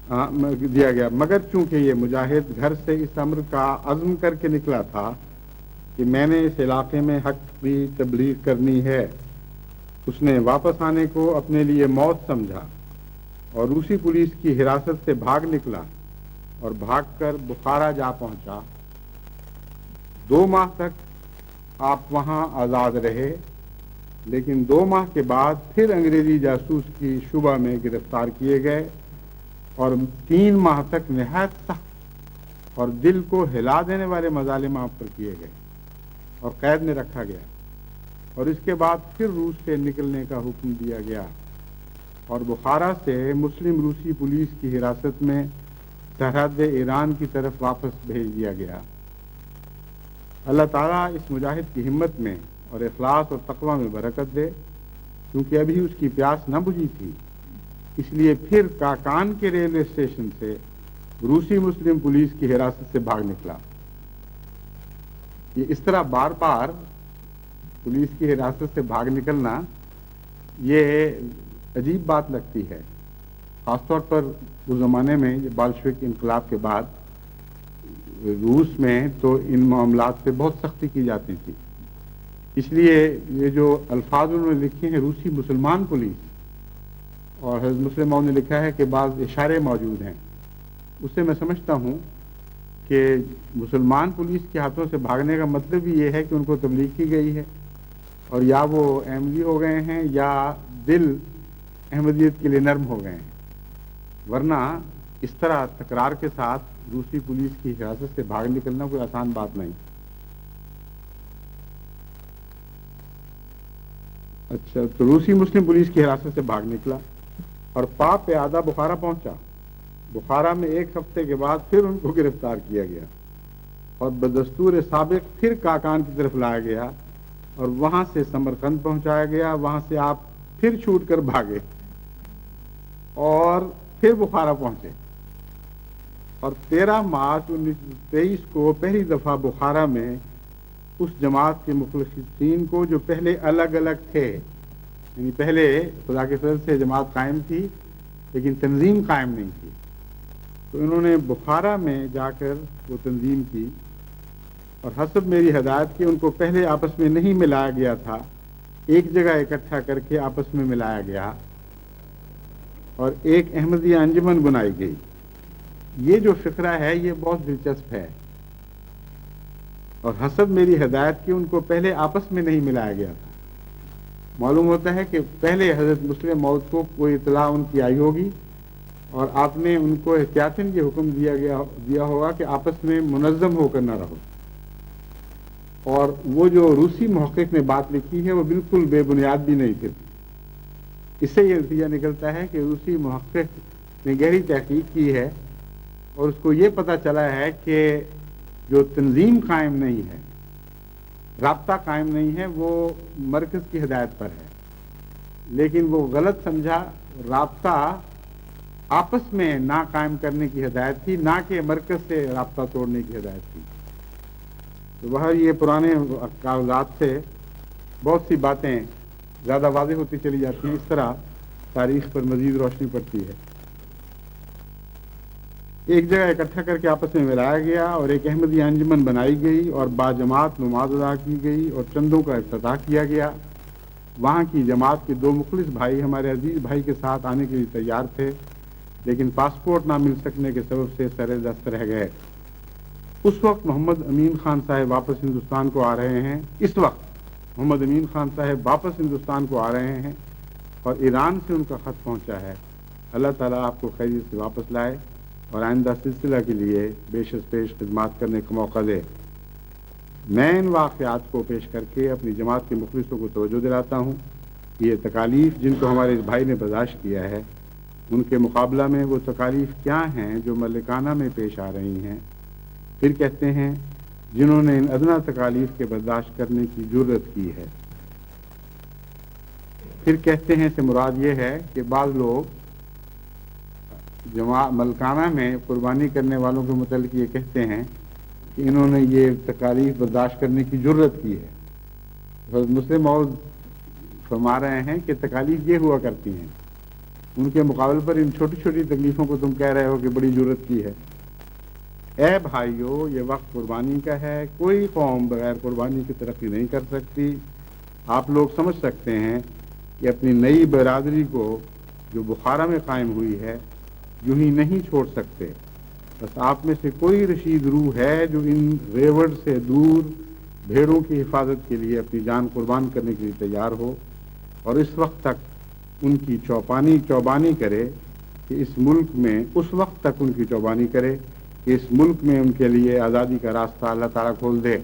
دیا گیا، مگر چونکہ یہ مجاہد گھر سے اس امر کا عزم کر کے نکلا تھا کہ میں نے اس علاقے میں حق بھی تبلیغ کرنی ہے، اس نے واپس آنے کو اپنے لیے موت سمجھا اور روسی پولیس کی حراست سے بھاگ نکلا اور بھاگ کر بخارا جا پہنچا۔ 2 ماہ تک آپ وہاں آزاد رہے، لیکن 2 ماہ کے بعد پھر انگریزی جاسوس کی شبہ میں گرفتار کیے گئے اور 3 ماہ تک نہایت سخت اور دل کو ہلا دینے والے مظالم آپ پر کیے گئے اور قید میں رکھا گیا، اور اس کے بعد پھر روس سے نکلنے کا حکم دیا گیا اور بخارا سے مسلم روسی پولیس کی حراست میں سرحد ایران کی طرف واپس بھیج دیا گیا۔ اللہ تعالیٰ اس مجاہد کی ہمت میں اور اخلاص اور تقوی میں برکت دے، کیونکہ ابھی اس کی پیاس نہ بجھی تھی، اس لیے پھر کاکان کے ریلوے اسٹیشن سے روسی مسلم پولیس کی حراست سے بھاگ نکلا۔ یہ اس طرح بار بار پولیس کی حراست سے بھاگ نکلنا یہ عجیب بات لگتی ہے، خاص طور پر اس زمانے میں بالشوک انقلاب کے بعد روس میں تو ان معاملات سے بہت سختی کی جاتی تھی۔ اس لیے یہ جو الفاظ انہوں نے لکھے ہیں روسی مسلمان پولیس، اور حضرت مسلم نے لکھا ہے کہ بعض اشارے موجود ہیں، اس سے میں سمجھتا ہوں کہ مسلمان پولیس کے ہاتھوں سے بھاگنے کا مطلب ہی یہ ہے کہ ان کو تبلیغ کی گئی ہے اور یا وہ احمدی ہو گئے ہیں یا دل احمدیت کے لیے نرم ہو گئے ہیں، ورنہ اس طرح تکرار کے ساتھ روسی پولیس کی حراست سے بھاگ نکلنا کوئی آسان بات نہیں۔ اچھا، تو روسی مسلم پولیس کی حراست سے بھاگ نکلا اور پاپ پیادہ بخارا پہنچا۔ بخارا میں 1 ہفتے کے بعد پھر ان کو گرفتار کیا گیا اور بدستور سابق پھر کاکان کی طرف لایا گیا اور وہاں سے سمرقند پہنچایا گیا۔ وہاں سے آپ پھر چھوٹ کر بھاگے اور پھر بخارا پہنچے، اور 13 مارچ 1923 کو پہلی دفعہ بخارا میں اس جماعت کے مخلصین کو جو پہلے الگ الگ تھے، یعنی پہلے خدا کے فضل سے جماعت قائم تھی لیکن تنظیم قائم نہیں تھی، تو انہوں نے بخارا میں جا کر وہ تنظیم کی، اور حسب میری ہدایت کی ان کو پہلے آپس میں نہیں ملایا گیا تھا، ایک جگہ اکٹھا کر کے آپس میں ملایا گیا اور ایک احمدیہ انجمن بنائی گئی۔ یہ جو فقرہ ہے یہ بہت دلچسپ ہے، اور حسب میری ہدایت کی ان کو پہلے آپس میں نہیں ملایا گیا تھا۔ معلوم ہوتا ہے کہ پہلے حضرت مسلم موعود کو کوئی اطلاع ان کی آئی ہوگی اور آپ نے ان کو احتیاطاً یہ حکم دیا ہوگا کہ آپس میں منظم ہو کر نہ رہو، اور وہ جو روسی محقق نے بات لکھی ہے وہ بالکل بے بنیاد بھی نہیں تھی۔ اس سے یہ نتیجہ نکلتا ہے کہ روسی محقق نے گہری تحقیق کی ہے اور اس کو یہ پتہ چلا ہے کہ جو تنظیم قائم نہیں ہے، رابطہ قائم نہیں ہے، وہ مرکز کی ہدایت پر ہے، لیکن وہ غلط سمجھا، رابطہ آپس میں نہ قائم کرنے کی ہدایت تھی، نہ کہ مرکز سے رابطہ توڑنے کی ہدایت تھی۔ تو وہ یہ پرانے کاغذات سے بہت سی باتیں زیادہ واضح ہوتی چلی جاتی ہیں، اس طرح تاریخ پر مزید روشنی پڑتی ہے۔ ایک جگہ اکٹھا کر کے آپس میں ملایا گیا اور ایک احمدیہ انجمن بنائی گئی اور باجماعت نماز ادا کی گئی اور چندوں کا افتتاح کیا گیا۔ وہاں کی جماعت کے 2 مخلص بھائی ہمارے عزیز بھائی کے ساتھ آنے کے لیے تیار تھے، لیکن پاسپورٹ نہ مل سکنے کے سبب سے سر دست رہ گئے۔ اس وقت محمد امین خان صاحب واپس ہندوستان کو آ رہے ہیں، اس وقت محمد امین خان صاحب واپس ہندوستان کو آ رہے ہیں اور ایران سے ان کا خط پہنچا ہے۔ اللہ تعالیٰ آپ کو خیریت سے واپس لائے اور آئندہ سلسلہ کے لیے بیش از پیش خدمات کرنے کا موقع دے۔ میں ان واقعات کو پیش کر کے اپنی جماعت کے مخلصوں کو توجہ دلاتا ہوں، یہ تکالیف جن کو ہمارے اس بھائی نے برداشت کیا ہے، ان کے مقابلہ میں وہ تکالیف کیا ہیں جو ملکانہ میں پیش آ رہی ہیں۔ پھر کہتے ہیں جنہوں نے ان ادنا تکالیف کے برداشت کرنے کی جرت کی ہے۔ پھر کہتے ہیں سے مراد یہ ہے کہ بعض لوگ ملکانہ میں قربانی کرنے والوں کے متعلق یہ کہتے ہیں کہ انہوں نے یہ تکالیف برداشت کرنے کی جرت کی ہے۔ حضرت مسلم موعود فرما رہے ہیں کہ تکالیف یہ ہوا کرتی ہیں، ان کے مقابل پر ان چھوٹی چھوٹی تکلیفوں کو تم کہہ رہے ہو کہ بڑی جرت کی ہے۔ اے بھائیو، یہ وقت قربانی کا ہے، کوئی قوم بغیر قربانی کی ترقی نہیں کر سکتی۔ آپ لوگ سمجھ سکتے ہیں کہ اپنی نئی برادری کو جو بخارا میں قائم ہوئی ہے یوں ہی نہیں چھوڑ سکتے، بس آپ میں سے کوئی رشید روح ہے جو ان ریوڑ سے دور بھیڑوں کی حفاظت کے لیے اپنی جان قربان کرنے کے لیے تیار ہو اور اس وقت تک ان کی چوبانی کرے کہ اس ملک میں اس ملک میں ان کے لیے آزادی کا راستہ اللہ تعالیٰ کھول دے۔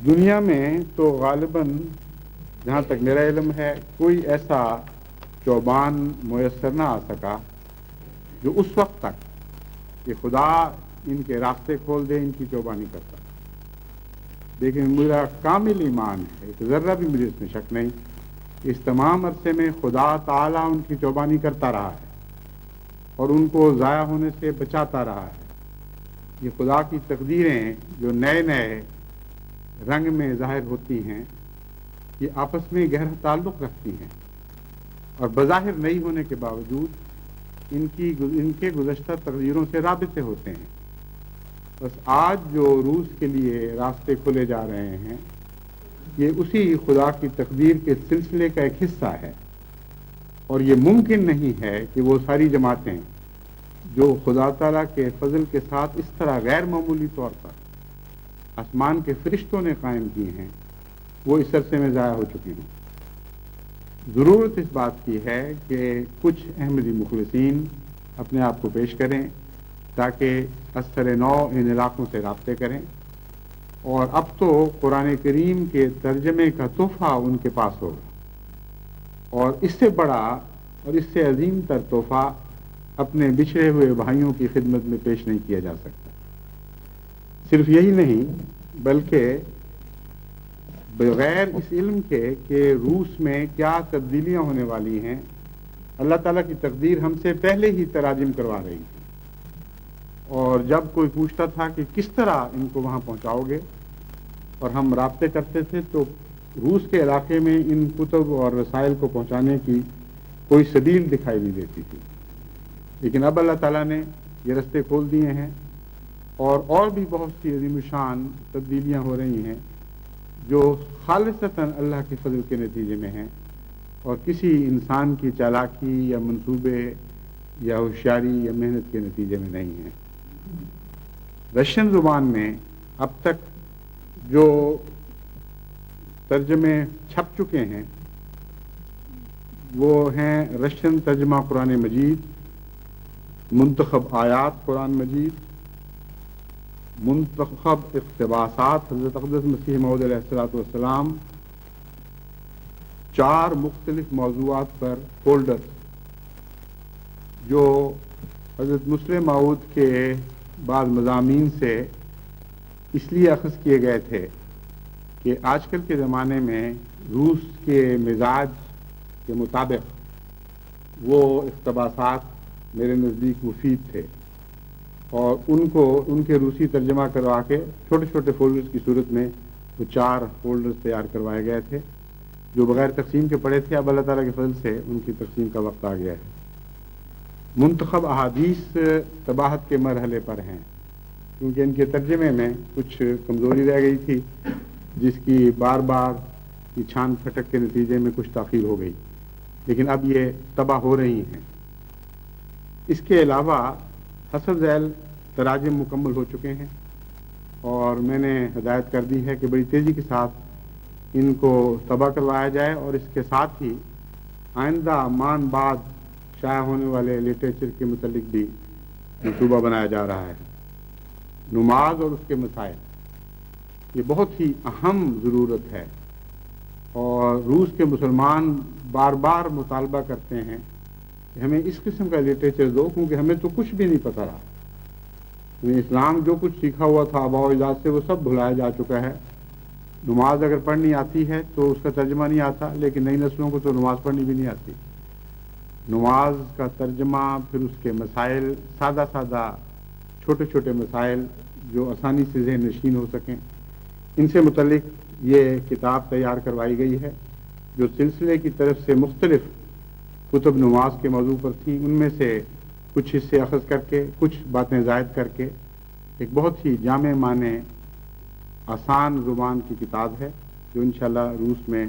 دنیا میں تو غالباً جہاں تک میرا علم ہے کوئی ایسا چوبان میسر نہ آ سکا جو اس وقت تک کہ خدا ان کے راستے کھول دے ان کی چوبانی کرتا۔ لیکن میرا کامل ایمان ہے، ایک ذرہ بھی مجھے اس میں شک نہیں، اس تمام عرصے میں خدا تعالیٰ ان کی چوبانی کرتا رہا ہے اور ان کو ضائع ہونے سے بچاتا رہا ہے۔ یہ خدا کی تقدیریں جو نئے نئے رنگ میں ظاہر ہوتی ہیں، یہ آپس میں گہرا تعلق رکھتی ہیں اور بظاہر نہیں ہونے کے باوجود ان کے گزشتہ تقدیروں سے رابطے ہوتے ہیں۔ بس آج جو روس کے لیے راستے کھولے جا رہے ہیں، یہ اسی خدا کی تقدیر کے سلسلے کا ایک حصہ ہے، اور یہ ممکن نہیں ہے کہ وہ ساری جماعتیں جو خدا تعالیٰ کے فضل کے ساتھ اس طرح غیر معمولی طور پر آسمان کے فرشتوں نے قائم کی ہیں، وہ اس عرصے میں ضائع ہو چکی ہوں۔ ضرورت اس بات کی ہے کہ کچھ احمدی مخلصین اپنے آپ کو پیش کریں تاکہ اثر نو ان علاقوں سے رابطے کریں، اور اب تو قرآن کریم کے ترجمے کا تحفہ ان کے پاس ہوگا، اور اس سے بڑا اور اس سے عظیم تر تحفہ اپنے بچھڑے ہوئے بھائیوں کی خدمت میں پیش نہیں کیا جا سکتا۔ صرف یہی نہیں بلکہ بغیر اس علم کے کہ روس میں کیا تبدیلیاں ہونے والی ہیں، اللہ تعالیٰ کی تقدیر ہم سے پہلے ہی تراجم کروا رہی تھی، اور جب کوئی پوچھتا تھا کہ کس طرح ان کو وہاں پہنچاؤ گے، اور ہم رابطے کرتے تھے، تو روس کے علاقے میں ان کتب اور رسائل کو پہنچانے کی کوئی سبیل دکھائی نہیں دیتی تھی، لیکن اب اللہ تعالیٰ نے یہ رستے کھول دیے ہیں، اور بھی بہت سی عظیم الشان تبدیلیاں ہو رہی ہیں جو خالصتاً اللہ کے فضل کے نتیجے میں ہیں، اور کسی انسان کی چالاکی یا منصوبے یا ہوشیاری یا محنت کے نتیجے میں نہیں ہیں۔ رشین زبان میں اب تک جو ترجمے چھپ چکے ہیں وہ ہیں رشین ترجمہ قرآن مجید، منتخب آیات قرآن مجید، منتخب اقتباسات حضرت اقدس مسیح موعود علیہ الصلوۃ والسلام، 4 مختلف موضوعات پر فولڈر جو حضرت مسلم موعود کے بعض مضامین سے اس لیے اخذ کیے گئے تھے کہ آج کل کے زمانے میں روس کے مزاج کے مطابق وہ اقتباسات میرے نزدیک مفید تھے، اور ان کے روسی ترجمہ کروا کے چھوٹے چھوٹے فولڈرز کی صورت میں وہ 4 فولڈرز تیار کروائے گئے تھے جو بغیر تقسیم کے پڑے تھے۔ اب اللہ تعالیٰ کے فضل سے ان کی تقسیم کا وقت آ گیا ہے۔ منتخب احادیث طباعت کے مرحلے پر ہیں، کیونکہ ان کے ترجمے میں کچھ کمزوری رہ گئی تھی جس کی بار بار کی چھان پھٹک کے نتیجے میں کچھ تاخیر ہو گئی، لیکن اب یہ طبع ہو رہی ہیں۔ اس کے علاوہ حسب ذیل تراجم مکمل ہو چکے ہیں، اور میں نے ہدایت کر دی ہے کہ بڑی تیزی کے ساتھ ان کو طبع کروایا جائے، اور اس کے ساتھ ہی آئندہ مان بعد شائع ہونے والے لٹریچر کے متعلق بھی منصوبہ بنایا جا رہا ہے۔ نماز اور اس کے مسائل یہ بہت ہی اہم ضرورت ہے، اور روس کے مسلمان بار بار مطالبہ کرتے ہیں کہ ہمیں اس قسم کا لٹریچر دو، کیونکہ ہمیں تو کچھ بھی نہیں پتہ رہا۔ اسلام جو کچھ سیکھا ہوا تھا آباء و اجداد سے وہ سب بھلایا جا چکا ہے۔ نماز اگر پڑھنی آتی ہے تو اس کا ترجمہ نہیں آتا، لیکن نئی نسلوں کو تو نماز پڑھنی بھی نہیں آتی۔ نماز کا ترجمہ، پھر اس کے مسائل، سادہ سادہ چھوٹے چھوٹے مسائل جو آسانی سے ذہن نشین ہو سکیں، ان سے متعلق یہ کتاب تیار کروائی گئی ہے جو سلسلے کی طرف سے مختلف کتب نماز کے موضوع پر تھیں، ان میں سے کچھ حصے اخذ کر کے کچھ باتیں زائد کر کے ایک بہت ہی جامع معنی آسان زبان کی کتاب ہے جو انشاءاللہ روس میں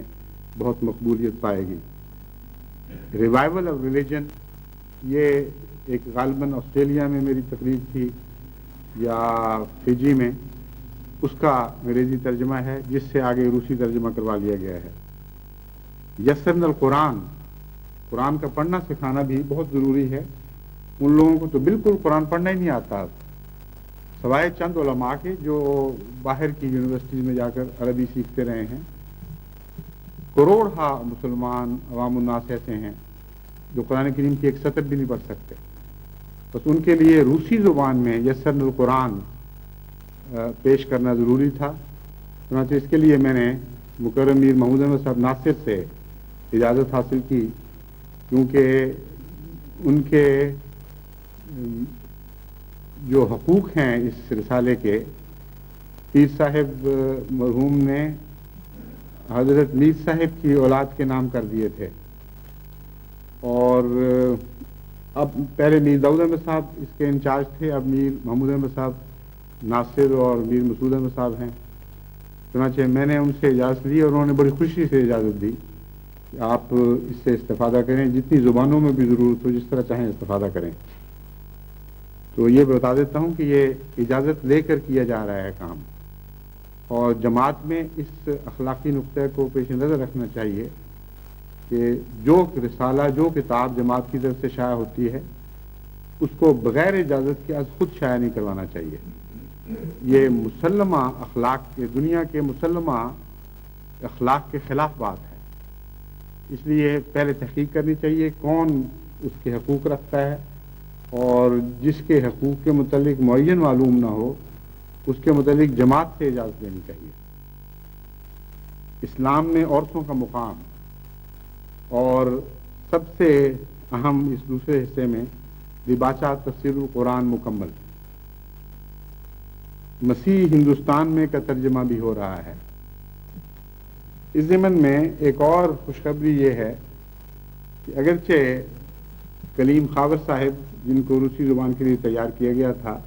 بہت مقبولیت پائے گی۔ ریوائول آف ریلیجن، یہ ایک غالباً آسٹریلیا میں میری تقریر تھی یا فجی میں، اس کا انگریزی ترجمہ ہے جس سے آگے روسی ترجمہ کروا لیا گیا ہے۔ یسرنا القرآن، قرآن کا پڑھنا سکھانا بھی بہت ضروری ہے۔ ان لوگوں کو تو بالکل قرآن پڑھنا ہی نہیں آتا، سوائے چند علماء کے جو باہر کی یونیورسٹیز میں جا کر عربی سیکھتے رہے ہیں۔ کروڑ مسلمان عوام الناس ایسے ہیں جو قرآن کریم کی ایک سطر بھی نہیں پڑھ سکتے، بس ان کے لیے روسی زبان میں یسرنا القرآن پیش کرنا ضروری تھا۔ چنانچہ اس کے لیے میں نے مکرم میر محمود احمد صاحب ناصر سے اجازت حاصل کی، کیونکہ ان کے جو حقوق ہیں اس رسالے کے، پیر صاحب مرحوم نے حضرت میر صاحب کی اولاد کے نام کر دیے تھے، اور اب پہلے میر داؤد احمد صاحب اس کے انچارج تھے، اب میر محمود احمد صاحب ناصر اور میر مسعود احمد صاحب ہیں۔ چنانچہ میں نے ان سے اجازت لی اور انہوں نے بڑی خوشی سے اجازت دی کہ آپ اس سے استفادہ کریں، جتنی زبانوں میں بھی ضرورت ہو، جس طرح چاہیں استفادہ کریں۔ تو یہ بتا دیتا ہوں کہ یہ اجازت لے کر کیا جا رہا ہے کام، اور جماعت میں اس اخلاقی نقطے کو پیش نظر رکھنا چاہیے کہ جو رسالہ، جو کتاب جماعت کی طرف سے شائع ہوتی ہے اس کو بغیر اجازت کے از خود شائع نہیں کروانا چاہیے۔ یہ مسلمہ اخلاق کے، دنیا کے مسلمہ اخلاق کے خلاف بات ہے۔ اس لیے پہلے تحقیق کرنی چاہیے کون اس کے حقوق رکھتا ہے، اور جس کے حقوق کے متعلق معین معلوم نہ ہو اس کے متعلق جماعت سے اجازت لینی چاہیے۔ اسلام میں عورتوں کا مقام، اور سب سے اہم اس دوسرے حصے میں دیباچہ تفسیر القرآن مکمل، مسیح ہندوستان میں کا ترجمہ بھی ہو رہا ہے۔ اس ضمن میں ایک اور خوشخبری یہ ہے کہ اگرچہ کلیم خاور صاحب جن کو روسی زبان کے لیے تیار کیا گیا تھا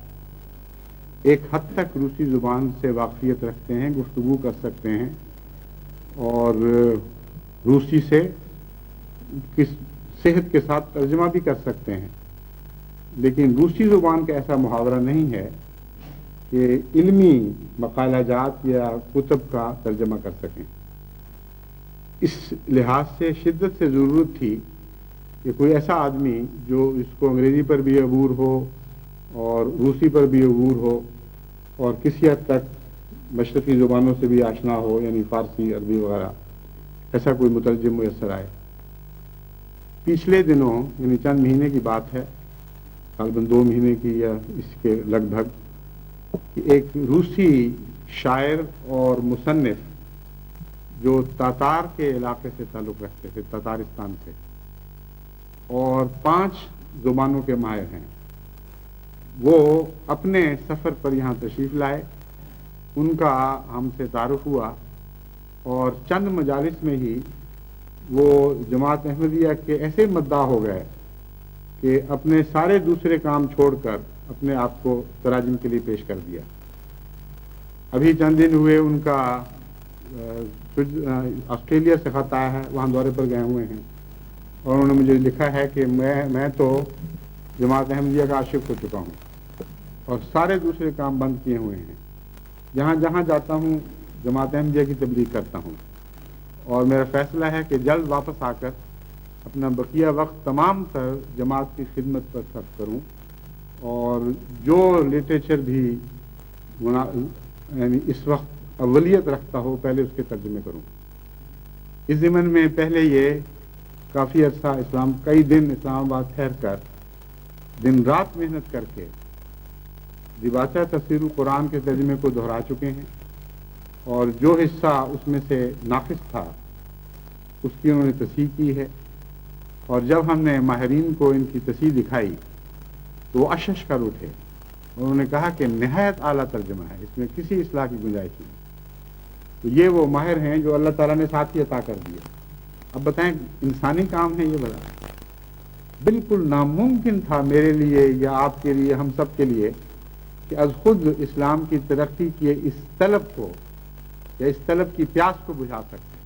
ایک حد تک روسی زبان سے واقفیت رکھتے ہیں، گفتگو کر سکتے ہیں اور روسی سے کس صحت کے ساتھ ترجمہ بھی کر سکتے ہیں، لیکن روسی زبان کا ایسا محاورہ نہیں ہے کہ علمی مقالہ جات یا کتب کا ترجمہ کر سکیں۔ اس لحاظ سے شدت سے ضرورت تھی کہ کوئی ایسا آدمی جو اس کو انگریزی پر بھی عبور ہو اور روسی پر بھی عبور ہو اور کسی حد تک مشرقی زبانوں سے بھی آشنا ہو، یعنی فارسی، عربی وغیرہ، ایسا کوئی مترجم میسر آئے۔ پچھلے دنوں یعنی چند مہینے کی بات ہے، غالباً 2 مہینے کی یا اس کے لگ بھگ، کہ ایک روسی شاعر اور مصنف جو تاتار کے علاقے سے تعلق رکھتے تھے، تاتارستان سے، اور 5 زبانوں کے ماہر ہیں، وہ اپنے سفر پر یہاں تشریف لائے۔ ان کا ہم سے تعارف ہوا اور چند مجالس میں ہی وہ جماعت احمدیہ کے ایسے مداح ہو گئے کہ اپنے سارے دوسرے کام چھوڑ کر اپنے آپ کو تراجم کے لیے پیش کر دیا۔ ابھی چند دن ہوئے ان کا آسٹریلیا سے خط آیا ہے، وہاں دورے پر گئے ہوئے ہیں، اور انہوں نے مجھے لکھا ہے کہ میں تو جماعت احمدیہ کا عاشق ہو چکا ہوں اور سارے دوسرے کام بند کیے ہوئے ہیں، جہاں جہاں جاتا ہوں جماعت احمدیہ کی تبلیغ کرتا ہوں، اور میرا فیصلہ ہے کہ جلد واپس آ کر اپنا بقیہ وقت تمام تر جماعت کی خدمت پر صرف کروں، اور جو لٹریچر بھی یعنی اس وقت اولیت رکھتا ہو پہلے اس کے ترجمے کروں۔ اس ضمن میں پہلے یہ کافی عرصہ کئی دن اسلام آباد ٹھہر کر دن رات محنت کر کے دیباچہ تفسیر القرآن کے ترجمے کو دہرا چکے ہیں، اور جو حصہ اس میں سے ناقص تھا اس کی انہوں نے تصحیح کی ہے، اور جب ہم نے ماہرین کو ان کی تصحیح دکھائی تو وہ اشش کر اٹھے، انہوں نے کہا کہ نہایت اعلیٰ ترجمہ ہے، اس میں کسی اصلاح کی گنجائش نہیں۔ تو یہ وہ ماہر ہیں جو اللہ تعالیٰ نے ساتھ ہی عطا کر دیے۔ اب بتائیں انسانی کام ہے یہ بڑا، بالکل ناممکن تھا میرے لیے یا آپ کے لیے، ہم سب کے لیے، کہ از خود اسلام کی ترقی کی اس طلب کو یا اس طلب کی پیاس کو بجھا سکتے۔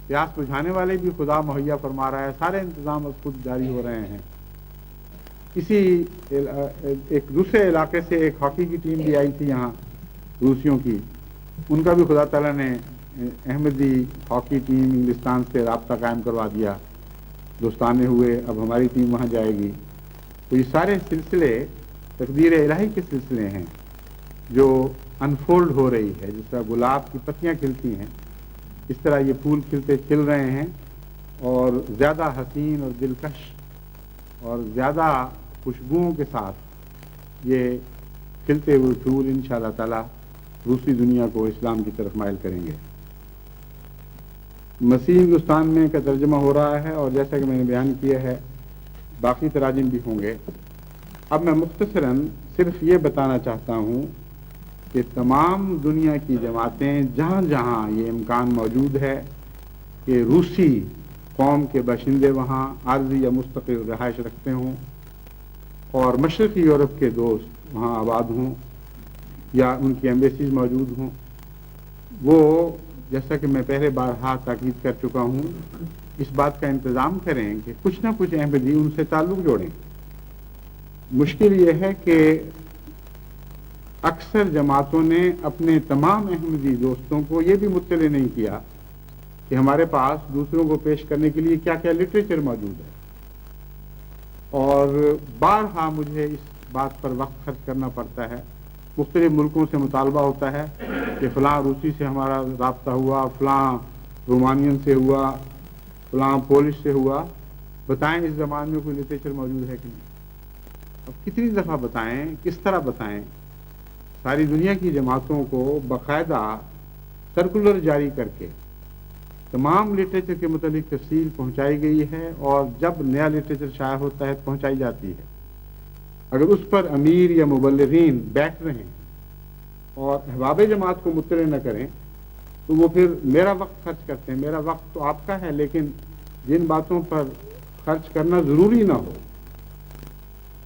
پیاس بجھانے والے بھی خدا مہیا فرما رہا ہے، سارے انتظام از خود جاری ہو رہے ہیں۔ ایک دوسرے علاقے سے ایک ہاکی کی ٹیم بھی آئی تھی یہاں، روسیوں کی، ان کا بھی خدا تعالیٰ نے احمدی ہاکی ٹیم انگلستان سے رابطہ قائم کروا دیا، دوستانے ہوئے، اب ہماری ٹیم وہاں جائے گی۔ تو یہ سارے سلسلے تقدیر الہی کے سلسلے ہیں جو انفولڈ ہو رہی ہے، جس طرح گلاب کی پتیاں کھلتی ہیں اس طرح یہ پھول کھل رہے ہیں، اور زیادہ حسین اور دلکش اور زیادہ خوشبوؤں کے ساتھ یہ کھلتے ہوئے پھول انشاءاللہ تعالی روسی دنیا کو اسلام کی طرف مائل کریں گے۔ مسیح ہندوستان میں کا ترجمہ ہو رہا ہے، اور جیسا کہ میں نے بیان کیا ہے باقی تراجم بھی ہوں گے۔ اب میں مختصراً صرف یہ بتانا چاہتا ہوں کہ تمام دنیا کی جماعتیں جہاں جہاں یہ امکان موجود ہے کہ روسی قوم کے باشندے وہاں عارضی یا مستقل رہائش رکھتے ہوں، اور مشرقی یورپ کے دوست وہاں آباد ہوں یا ان کی ایمبیسیز موجود ہوں، وہ جیسا کہ میں پہلے بارہا تاکید کر چکا ہوں، اس بات کا انتظام کریں کہ کچھ نہ کچھ احمدی ان سے تعلق جوڑیں۔ مشکل یہ ہے کہ اکثر جماعتوں نے اپنے تمام احمدی دوستوں کو یہ بھی مطلع نہیں کیا کہ ہمارے پاس دوسروں کو پیش کرنے کے لیے کیا کیا لٹریچر موجود ہے، اور بارہا مجھے اس بات پر وقت خرچ کرنا پڑتا ہے، مختلف ملکوں سے مطالبہ ہوتا ہے کہ فلاں روسی سے ہمارا رابطہ ہوا، فلاں رومانین سے ہوا، فلاں پولش سے ہوا، بتائیں اس زبان میں کوئی لٹریچر موجود ہے کہ نہیں۔ اب کتنی دفعہ بتائیں، کس طرح بتائیں؟ ساری دنیا کی جماعتوں کو باقاعدہ سرکولر جاری کر کے تمام لٹریچر کے متعلق تفصیل پہنچائی گئی ہے، اور جب نیا لٹریچر شائع ہوتا ہے پہنچائی جاتی ہے۔ اگر اس پر امیر یا مبلغین بیٹھ رہے ہیں اور احباب جماعت کو مطلع نہ کریں تو وہ پھر میرا وقت خرچ کرتے ہیں۔ میرا وقت تو آپ کا ہے، لیکن جن باتوں پر خرچ کرنا ضروری نہ ہو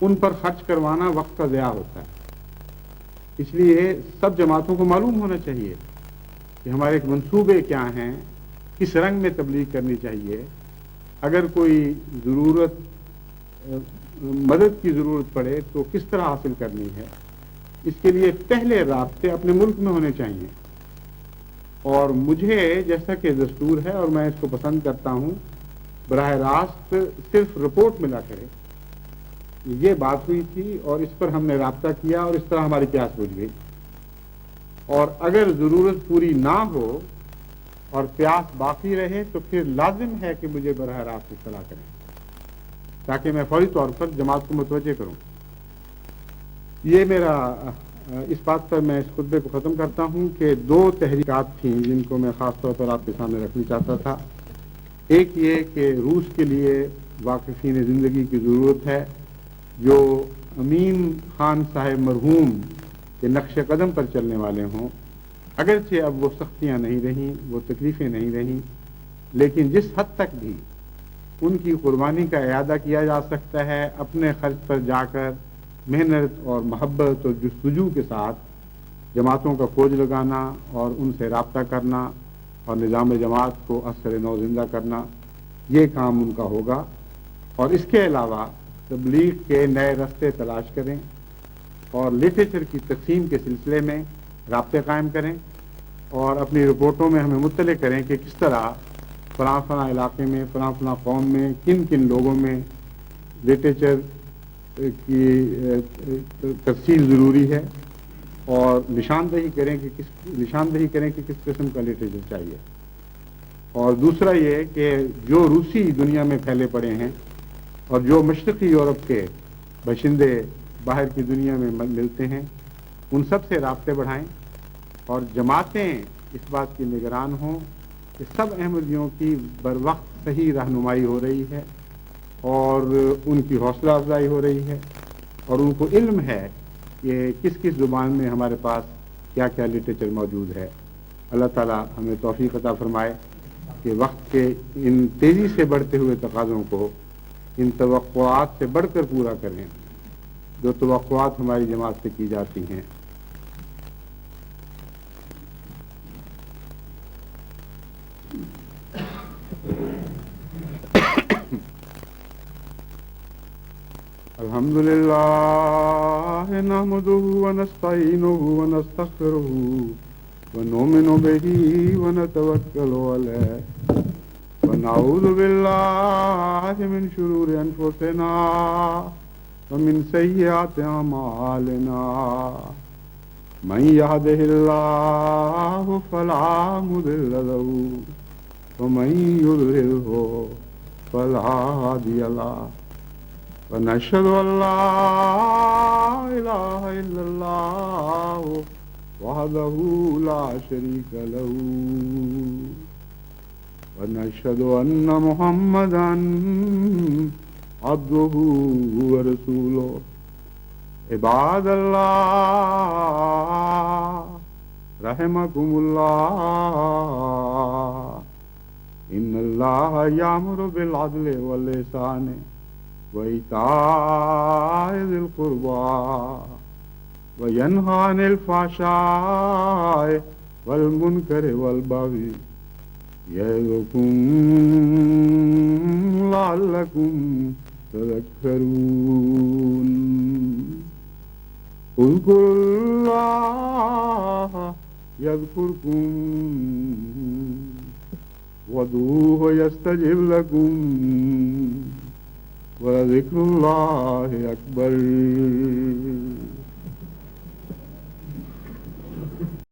ان پر خرچ کروانا وقت کا ضیاع ہوتا ہے۔ اس لیے سب جماعتوں کو معلوم ہونا چاہیے کہ ہمارے منصوبے کیا ہیں، کس رنگ میں تبلیغ کرنی چاہیے، اگر کوئی مدد کی ضرورت پڑے تو کس طرح حاصل کرنی ہے۔ اس کے لیے پہلے رابطے اپنے ملک میں ہونے چاہیے، اور مجھے جیسا کہ دستور ہے اور میں اس کو پسند کرتا ہوں، براہ راست صرف رپورٹ ملا کرے یہ بات ہوئی تھی اور اس پر ہم نے رابطہ کیا اور اس طرح ہماری پیاس بجھ گئی، اور اگر ضرورت پوری نہ ہو اور پیاس باقی رہے تو پھر لازم ہے کہ مجھے براہ راست اطلاع کریں تاکہ میں فوری طور پر جماعت کو متوجہ کروں۔ یہ میرا اس بات پر میں اس خطبے کو ختم کرتا ہوں کہ دو تحریکات تھیں جن کو میں خاص طور پر آپ کے سامنے رکھنا چاہتا تھا۔ ایک یہ کہ روس کے لیے واقفین زندگی کی ضرورت ہے جو امین خان صاحب مرحوم کے نقش قدم پر چلنے والے ہوں، اگرچہ اب وہ سختیاں نہیں رہیں، وہ تکلیفیں نہیں رہیں، لیکن جس حد تک بھی ان کی قربانی کا اعادہ کیا جا سکتا ہے، اپنے خرچ پر جا کر محنت اور محبت اور جستجو کے ساتھ جماعتوں کا فوج لگانا اور ان سے رابطہ کرنا اور نظام جماعت کو اثر نو زندہ کرنا، یہ کام ان کا ہوگا۔ اور اس کے علاوہ تبلیغ کے نئے راستے تلاش کریں اور لٹریچر کی تقسیم کے سلسلے میں رابطے قائم کریں، اور اپنی رپورٹوں میں ہمیں مطلع کریں کہ کس طرح فلاں فلاں علاقے میں، فلاں فلاں قوم میں کن کن لوگوں میں لٹریچر کی تفصیل ضروری ہے، اور نشاندہی کریں کہ کس قسم کا لٹریچر چاہیے۔ اور دوسرا یہ کہ جو روسی دنیا میں پھیلے پڑے ہیں اور جو مشرقی یورپ کے باشندے باہر کی دنیا میں ملتے ہیں، ان سب سے رابطے بڑھائیں، اور جماعتیں اس بات کی نگران ہوں کہ سب احمدیوں کی بر وقت صحیح رہنمائی ہو رہی ہے اور ان کی حوصلہ افزائی ہو رہی ہے، اور ان کو علم ہے کہ کس کس زبان میں ہمارے پاس کیا کیا لٹریچر موجود ہے۔ اللہ تعالی ہمیں توفیق عطا فرمائے کہ وقت کے ان تیزی سے بڑھتے ہوئے تقاضوں کو ان توقعات سے بڑھ کر پورا کریں جو توقعات ہماری جماعت سے کی جاتی ہیں۔ الحمدللہ نحمده ونستعینه ونستغفره ونؤمن به ونتوکل علیہ ونعوذ باللہ من شرور انفسنا ومن سیئات اعمالنا من يهده الله فلا مضل له ومن يضلله فلا هادي له ونشهد أن لا إله إلا الله وحده لا شريك له ونشهد أن محمدا عبده ورسوله عباد الله رحمكم الله إن الله يأمر بالعدل والإحسان وإيتاء ذي القربى وينهى عن الفحشاء والمنكر والبغي يعظكم لعلكم تذكرون اذکروا اللہ یذکرکم وادعوہ یستجب لکم ولذکر اللہ اکبر.